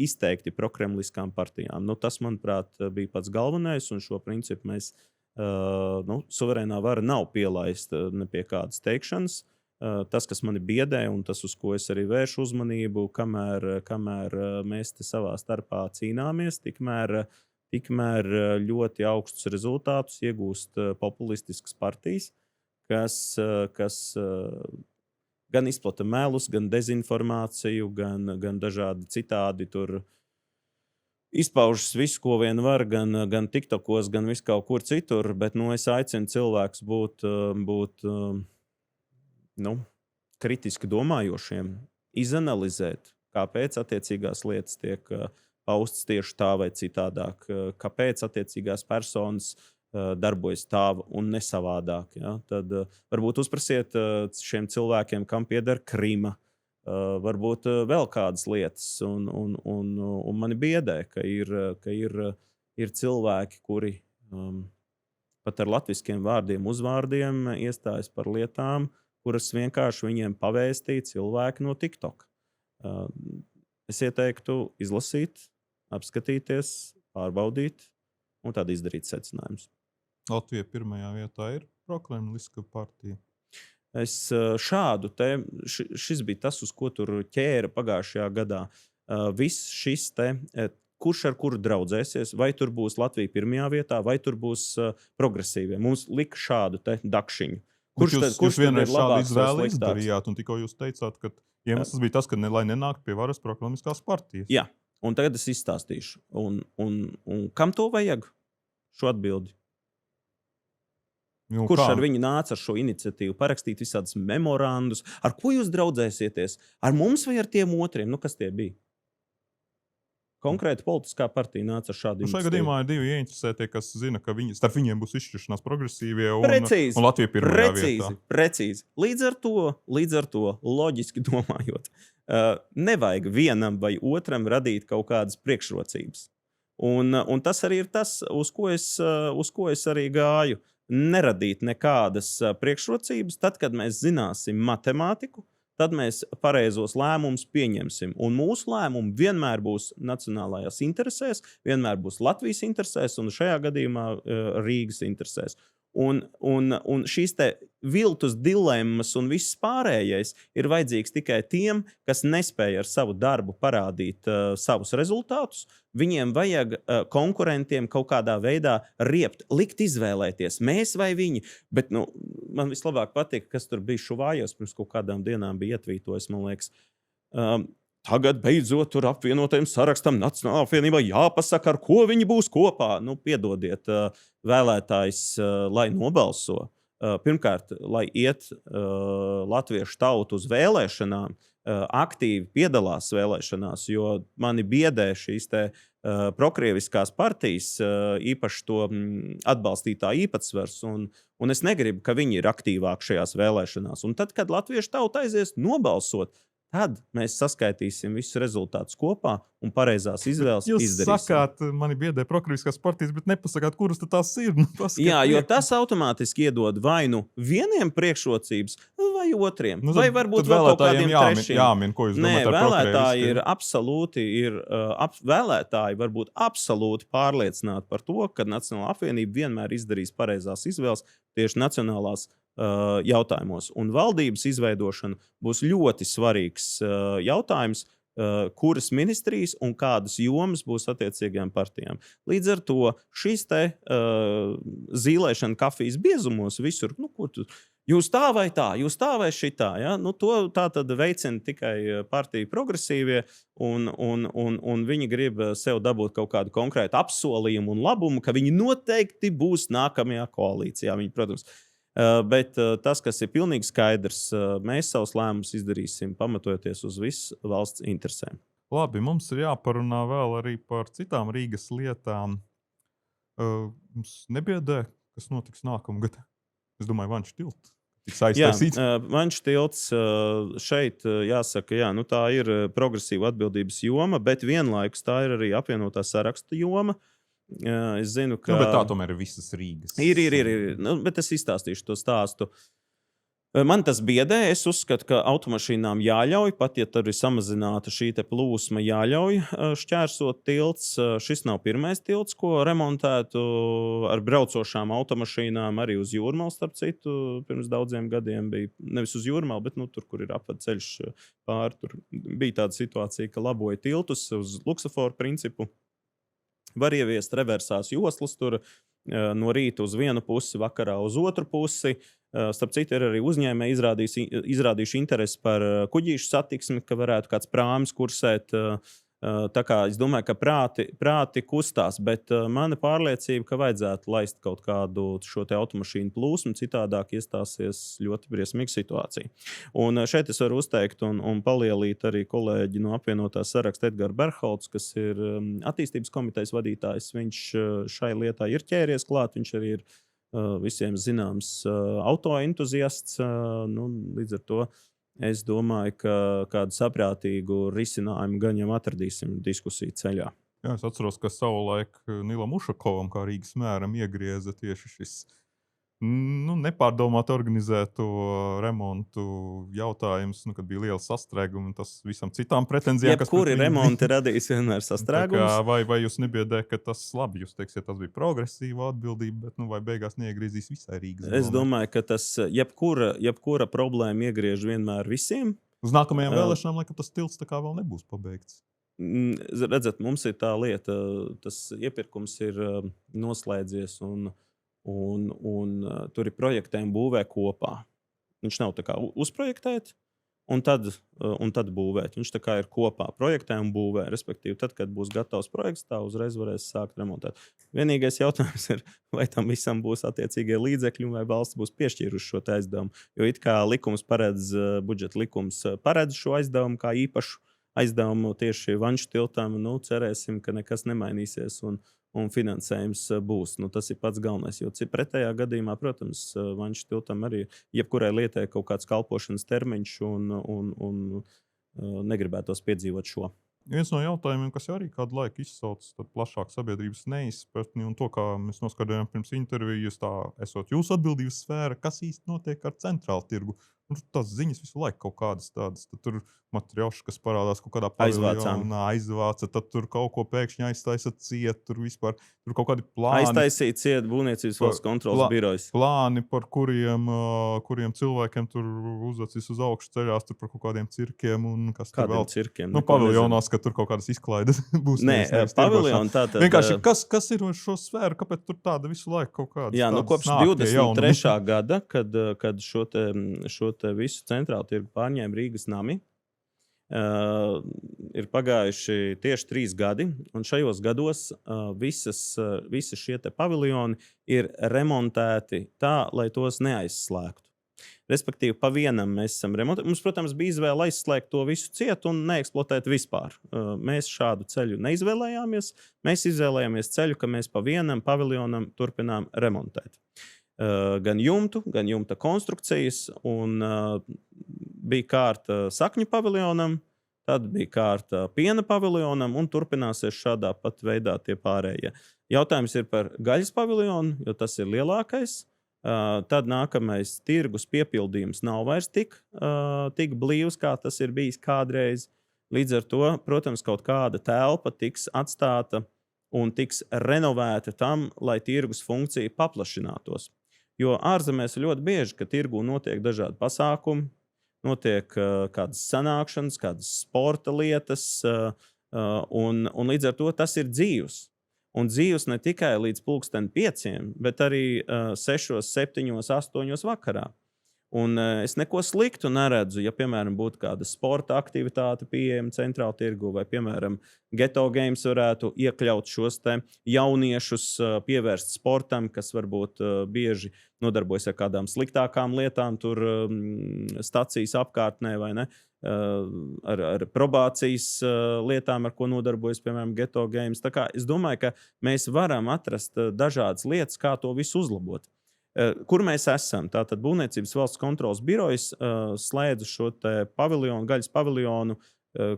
A: izteikti prokremliskām partijām. Tas, manuprāt, bija pats galvenais, un šo principu mēs, suverēnā vara nav pielaista ne pie kādas teikšanas. Tas, kas mani biedē, un tas, uz ko es arī vēršu uzmanību, kamēr mēs te savā starpā cīnāmies, tikmēr ļoti augstus rezultātus iegūst populistiskas partijas, kas gan izplata melus, gan dezinformāciju, gan dažādi citādi tur izpaužas visu, ko vien var, gan TikTokos, gan visu kaut kur citur, bet es aicinu cilvēkus būt kritiski domājošiem, izanalizēt, kāpēc attiecīgās lietas tiek paustas tieši tā vai citādāk, kāpēc attiecīgās personas darbojas tā un nesavādāk. Ja? Tad varbūt uzprasiet šiem cilvēkiem, kam pieder Krima, varbūt vēl kādas lietas. Un mani biedē, ka ir cilvēki, kuri pat ar latviskiem vārdiem, uzvārdiem iestājas par lietām, kuras vienkārši viņiem pavēstīja cilvēki no TikTok. Es ieteiktu izlasīt, apskatīties, pārbaudīt un tad izdarīt secinājumus.
D: Latvija pirmajā vietā ir prokremliska partija.
A: Šis bija tas, uz ko tur ķēra pagājušajā gadā. Viss šis te, kurš ar kuru draudzēsies, vai tur būs Latvija pirmajā vietā, vai tur būs progresīvie. Mums lika šādu te dakšiņu.
D: Kurš vienreiz šādu izvēli izdarījāt, un tikko jūs teicāt, ka iemesls bija tas, ka lai nenāktu pie varas prokremliskās partijas.
A: Jā, un tagad es izstāstīšu. Un kam to vajag? Šo atbildi. Kurš ar viņu nāca ar šo iniciatīvu, parakstīt visādus memorandus, ar ko jūs draudzēsieties? Ar mums vai ar tiem otriem? Nu, kas tie bija? Konkrēti politiskā partija nāca ar šādu iniciatīvu.
D: Šajā gadījumā ir divi ieinteresētie, kas zina, ka starp viņiem būs izšķiršanās progresīvie un Latvija pirmajā vietā.
A: Precīzi. Līdz ar to, loģiski domājot, nevajag vienam vai otram radīt kaut kādas priekšrocības. Un tas arī ir tas, uz ko es arī gāju. Neradīt nekādas priekšrocības. Tad, kad mēs zināsim matemātiku, tad mēs pareizos lēmumus pieņemsim. Un mūsu lēmumi vienmēr būs nacionālajās interesēs, vienmēr būs Latvijas interesēs un šajā gadījumā Rīgas interesēs. Un šīs te viltus dilemmas un viss pārējais ir vajadzīgs tikai tiem, kas nespēja ar savu darbu parādīt savus rezultātus. Viņiem vajag konkurentiem kaut kādā veidā likt izvēlēties, mēs vai viņi. Bet man vislabāk patīk, kas tur bija Šuvājos, pirms kaut kādām dienām bija ietvītojis, man liekas. Tagad beidzot tur apvienotajam sarakstam Nacionālā apvienībā jāpasaka, ar ko viņi būs kopā. Piedodiet, vēlētājs, lai nobalso. Pirmkārt, lai iet latviešu tautu uz vēlēšanām, aktīvi piedalās vēlēšanās, jo mani biedē šīs te prokrieviskās partijas, īpaši to atbalstītāju īpatsvars, un es negribu, ka viņi ir aktīvāki šajās vēlēšanās. Un tad, kad latviešu tauta aizies nobalsot, tad mēs saskaitīsim visus rezultātus kopā un pareizās izvēles izdarīsim.
D: Jūs sakāt, mani biedē prokrieviskās partijas, bet nepasakāt, kuras tās ir.
A: Jā, jo tas automātiski iedod vai nu vieniem priekšrocības, vai otriem. Vai varbūt vēl kaut kādiem trešiem.
D: Jāmin, ko jūs domājat ar
A: vēlētāji ir absolūti, vēlētāji var būt absolūti pārliecināti par to, ka Nacionālā apvienība vienmēr izdarīs pareizās izvēles tieši nacionālās jautājumos. Un valdības izveidošana būs ļoti svarīgs jautājums, kuras ministrijas un kādas jomas būs attiecīgajām partijām. Līdz ar to šīs te zīlēšana kafijas biezumos visur, jūs tā vai tā, jūs tā vai šitā, ja? To tā tad veicina tikai partija progresīvie, un viņi grib sev dabūt kaut kādu konkrētu apsolījumu un labumu, ka viņi noteikti būs nākamajā koalīcijā. Viņi, protams, bet tas, kas ir pilnīgi skaidrs, mēs savus lēmumus izdarīsim pamatojoties uz visu valsts interesēm.
D: Labi, mums ir jāparunā vēl arī par citām Rīgas lietām. Mums nebiedē, kas notiks nākamgad. Es domāju, Vanču tilts.
A: Jā, Vanču tilts šeit jāsaka, tā ir progresīva atbildības joma, bet vienlaikus tā ir arī apvienotā saraksta joma. Es zinu, ka
D: bet tā tomēr ir visas Rīgas.
A: Ir. Bet es izstāstīšu to stāstu. Man tas biedē. Es uzskatu, ka automašīnām jāļauj, pat ja tur ir samazināta šī te plūsma, jāļauj šķērsot tilts. Šis nav pirmais tilts, ko remontētu ar braucošām automašīnām arī uz Jūrmalu, starp citu. Pirms daudziem gadiem bija nevis uz Jūrmalu, bet tur, kur ir apvedceļš pāri. Tur bija tāda situācija, ka laboja tiltus uz luksaforu principu. Var ieviest reversās joslas tur no rīta uz vienu pusi, vakarā uz otru pusi. Starp citu, ir arī uzņēmēji izrādījuši interesi par kuģīšu satiksmi, ka varētu kāds prāmis kursēt. Tā kā es domāju, ka prāti kustās, bet mana pārliecība, ka vajadzētu laist kaut kādu šo te automašīnu plūsmu, citādāk iestāsies ļoti briesmīga situācija. Un šeit es varu uzteikt un palielīt arī kolēģi no apvienotā saraksta Edgars Berholts, kas ir attīstības komitejas vadītājs. Viņš šai lietai ir ķēries klāt, viņš arī ir visiem zināms autoentuziasts. Līdz ar to Es domāju, ka kādu saprātīgu risinājumu gan jau atradīsim diskusiju ceļā.
D: Jā, es atceros, ka savulaik Nilam Ušakovam, kā Rīgas mēram, iegrieza tieši šis nepārdomāt organizēto remontu jautājums, kad bija liela sastrēguma, un tas visam citām pretenzijām, kas
A: Jebkuri remonti radīs vienmēr sastrēgumus.
D: Vai jūs nebiedējat, ka tas labi, jūs teiksiet, tas bija progresīva atbildība, bet vai beigās neiegriezīs visai Rīgas?
A: Es domāju, ka tas jebkura problēma iegriež vienmēr visiem.
D: Uz nākamajām vēlēšanām, laikam, tas tilts tā kā vēl nebūs pabeigts.
A: Redzat, mums ir tā lieta, tas iepirkums ir noslēdzies un tur ir projektējumi būvē kopā. Viņš nav tā kā uzprojektēt un tad būvēt. Viņš tā kā ir kopā projektē un būvē. Respektīvi, tad, kad būs gatavs projekts, tā uzreiz varēs sākt remontēt. Vienīgais jautājums ir, vai tam visam būs attiecīgie līdzekļi vai valsts būs piešķīruši šo aizdevumu. Jo it kā likums paredz, budžeta likums paredz šo aizdevumu kā īpašu aizdevumu tieši Vanšu tiltam. Cerēsim, ka nekas nemainīsies un finansējums būs. Tas ir pats galvenais, jo pretējā gadījumā, protams, Vanšu tiltam arī jebkurai lietai kaut kāds kalpošanas termiņš un negribētos piedzīvot šo.
D: Viens no jautājumiem, kas arī kādu laiku izsauc plašāk sabiedrības neizpratni, un to, kā mēs noskatījām pirms intervijas, tā esot jūsu atbildības sfēra, kas īsti notiek ar centrālu tirgu. Tās ziņas visu laiku kaut kādas tādas. Tad tur materiāls, kas parādās kaut kādā paviljonā, aizvāca, tad tur kaut ko pēkšņi aiztaisa ciet, tur vispār tur kaut kādi plāni.
A: Aiztaisīt ciet Būvniecības valsts kontroles birojas.
D: Plāni, par kuriem cilvēkiem tur uzacis uz augšu ceļās, tur par kaut kādiem cirkiem un kas tur vēl.
A: Cirkiem?
D: Paviljonās, ka tur kaut kādas izklaides būs.
A: Nē, paviljoni tātad.
D: Vienkārši, kas ir šo sfēru, kāpēc tur tāda visu laiku kaut kāda?
A: Jā, kopš 23. gada, kad šo te visu centrālu tirgu pārņēma Rīgas nami, ir pagājuši tieši 3 gadi, un šajos gados visi šie te paviljoni ir remontēti tā, lai tos neaizslēgtu. Respektīvi, pa vienam mēs esam remontējuši. Mums, protams, bija izvēle aizslēgt to visu ciet un neeksploatēt vispār. Mēs šādu ceļu neizvēlējāmies. Mēs izvēlējāmies ceļu, ka mēs pa vienam paviljonam turpinām remontēt. Gan jumta konstrukcijas, un bija kārta sakņu paviljonam, tad bija kārta piena paviljonam, un turpināsies šādā pat veidā tie pārējie. Jautājums ir par gaļas paviljonu, jo tas ir lielākais. Tad nākamais tirgus piepildījums nav vairs tik blīvs, kā tas ir bijis kādreiz. Līdz ar to, protams, kaut kāda telpa tiks atstāta un tiks renovēta tam, lai tirgus funkcija paplašinātos. Jo ārzemēs ir ļoti bieži, ka tirgū notiek dažādi pasākumi, notiek kādas sanākšanas, kādas sporta lietas, un līdz ar to tas ir dzīvs. Un dzīvs ne tikai līdz 5:00, bet arī 6, 7, 8 vakarā. Un es neko sliktu neredzu, ja, piemēram, būtu kāda sporta aktivitāte pieejama centrāla tirgu, vai, piemēram, Geto Games varētu iekļaut šos te jauniešus, pievērst sportam, kas varbūt bieži nodarbojas ar kādām sliktākām lietām, tur stacijas apkārtnē vai ne, ar probācijas lietām, ar ko nodarbojas, piemēram, Geto Games. Tā kā es domāju, ka mēs varam atrast dažādas lietas, kā to visu uzlabot. Kur mēs esam? Tātad Būvniecības valsts kontroles birojas slēdza šo te paviljonu, gaļas paviljonu,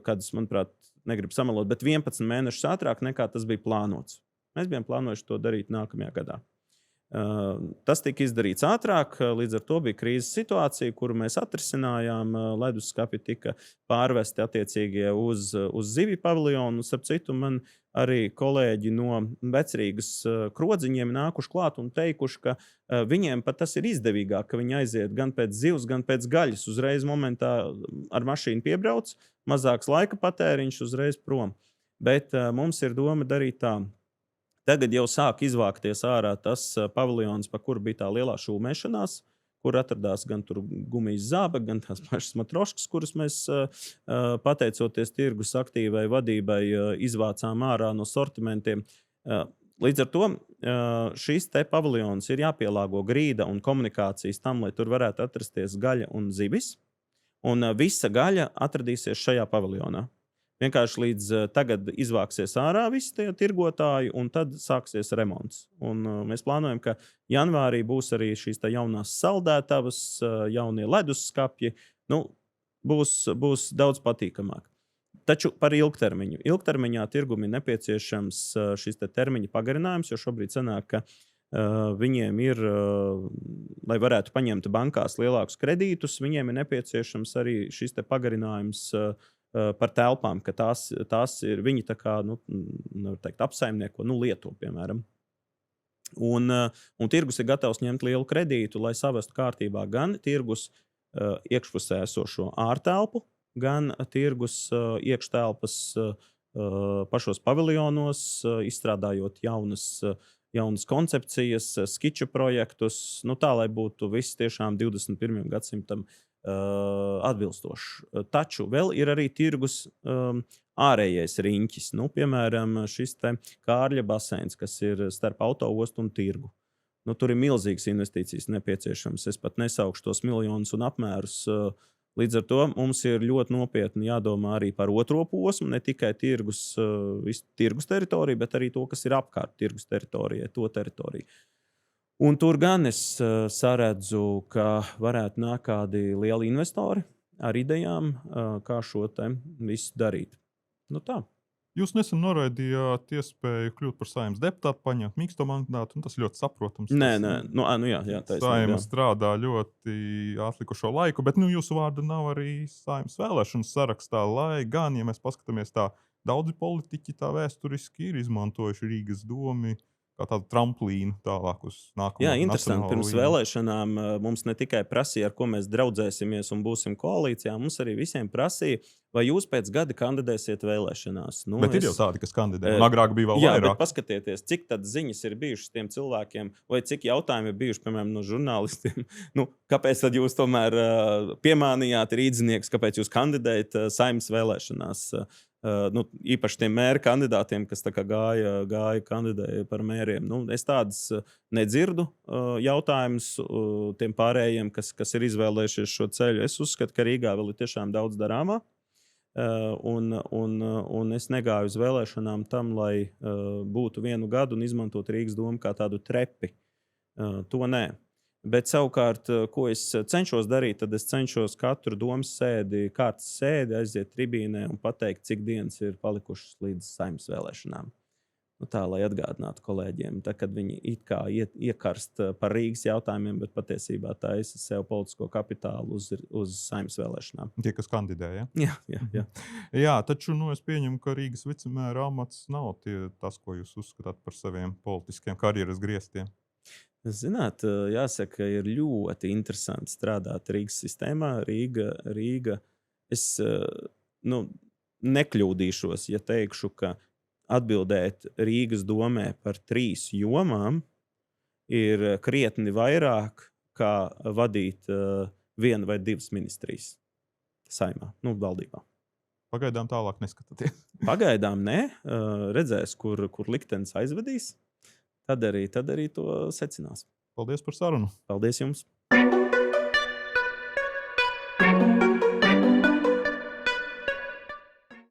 A: kad, manuprāt, negribu samalot, bet 11 mēnešus ātrāk nekā tas bija plānots. Mēs bijām plānojuši to darīt nākamajā gadā. Tas tika izdarīts ātrāk, līdz ar to bija krīzes situācija, kuru mēs atrisinājām. Leduskapi tika pārvesti attiecīgie uz zivju paviljonu. Starp citu, man arī kolēģi no Vecrīgas Krodziņiem nākuši klāt un teikuši, ka viņiem pat tas ir izdevīgāk, ka viņi aiziet gan pēc zivs, gan pēc gaļas. Uzreiz momentā ar mašīnu piebrauc, mazāks laika patēriņš, uzreiz prom. Bet mums ir doma darīt tā. Tagad jau sāk izvākties ārā tas paviljons, pa kuru bija tā lielā šūmēšanās, kur atradās gan tur gumijas zābe, gan tās pašas matroškas, kuras mēs, pateicoties tirgus aktīvai vadībai, izvācām ārā no sortimentiem. Līdz ar to šis te paviljons ir jāpielāgo grīda un komunikācijas tam, lai tur varētu atrasties gaļa un zivis, un visa gaļa atradīsies šajā paviljonā. Vienkārši līdz tagad izvāksies ārā visi tie tirgotāji, un tad sāksies remonts. Un mēs plānojam, ka janvārī būs arī šīs jaunās saldētavas, jaunie leduskapji. būs daudz patīkamāk. Taču par ilgtermiņu. Ilgtermiņā tirgum ir nepieciešams šis termiņa pagarinājums, jo šobrīd sanāk, ka viņiem ir, lai varētu paņemt bankās lielākus kredītus, viņiem ir nepieciešams arī šis pagarinājums par telpām, ka tās ir viņi tā kā, nevar teikt, apsaimnieko, lieto, piemēram. Un tirgus ir gatavs ņemt lielu kredītu, lai savestu kārtībā gan tirgus iekšpusē esošo ārtelpu, gan tirgus iekštelpas pašos paviljonos, izstrādājot jaunas koncepcijas, skiču projektus, tā, lai būtu viss tiešām 21. gadsimtam atbilstošs. Taču vēl ir arī tirgus ārējais riņķis. Piemēram, šis Kārļa baseins, kas ir starp autoostu un tirgu. Tur ir milzīgas investīcijas nepieciešamas. Es pat nesaukšu tos miljonus un apmērus. Līdz ar to mums ir ļoti nopietni jādomā arī par otro posmu, ne tikai tirgus teritoriju, bet arī to, kas ir apkārt tirgus teritorijai, to teritoriju. Un tur gan es saredzu, ka varētu nākt kādi lieli investori ar idejām, kā šo visu darīt. Tā.
D: Jūs nesen noraidījāt iespēju kļūt par Saeimas deputātu, paņemt mīksto mandātu, un tas ļoti saprotams.
A: Nē. Jā,
D: Saeima strādā ļoti atlikušo laiku, bet jūsu vārda nav arī Saeimas vēlēšanas sarakstā, lai gan, ja mēs paskatāmies tā, daudzi politiķi tā vēsturiski ir izmantojuši Rīgas domi kā tādu tramplīnu tālāk uz nākamo.
A: Jā, interesanti. Pirms vēlēšanām mums ne tikai prasīja, ar ko mēs draudzēsimies un būsim koalīcijā, mums arī visiem prasīja, vai jūs pēc gada kandidēsiet vēlēšanās.
D: Bet ir jau tādi, kas kandidē. Agrāk bija vēl vairāk.
A: Jā, bet paskatieties, cik tad ziņas ir bijušas tiem cilvēkiem, vai cik jautājumi ir bijuši, piemēram, no žurnālistiem. Kāpēc tad jūs tomēr piemānījāt rīdzinieks, kāpēc jūs kandidējat Saeimas vēlēšanās? Īpaši tiem mēra kandidātiem, kas gāja kandidēja par mēriem. Es tādas nedzirdu jautājumus tiem pārējiem, kas ir izvēlējušies šo ceļu. Es uzskatu, ka Rīgā vēl ir tiešām daudz darāmā. Un es negāju uz vēlēšanām tam, lai būtu 1 gadu un izmantot Rīgas domu kā tādu trepi. To nē. Bet savukārt, ko es cenšos darīt, tad es cenšos katru domas sēdi, kārtas sēdi aiziet tribīnē un pateikt, cik dienas ir palikušas līdz Saeimas vēlēšanām. Tā, lai atgādinātu kolēģiem, kad viņi it kā iekarst par Rīgas jautājumiem, bet patiesībā taisa sev politisko kapitālu uz Saeimas vēlēšanām.
D: Tie, kas kandidē, ja?
A: Jā.
D: Jā, taču es pieņemu, ka Rīgas vicemēra amats nav tas, ko jūs uzskatāt par saviem politiskiem karjeras griestiem.
A: Zināt, jāsaka, ir ļoti interesanti strādāt Rīgas sistēmā. Rīga, es nekļūdīšos, ja teikšu, ka atbildēt Rīgas domē par 3 jomām ir krietni vairāk, kā vadīt 1 vai 2 ministrijas Saeimā, valdībā.
D: Pagaidām tālāk neskatāties.
A: Pagaidām ne. Redzēs, kur liktenis aizvedīs. Tad arī to secinās.
D: Paldies par sarunu.
A: Paldies jums!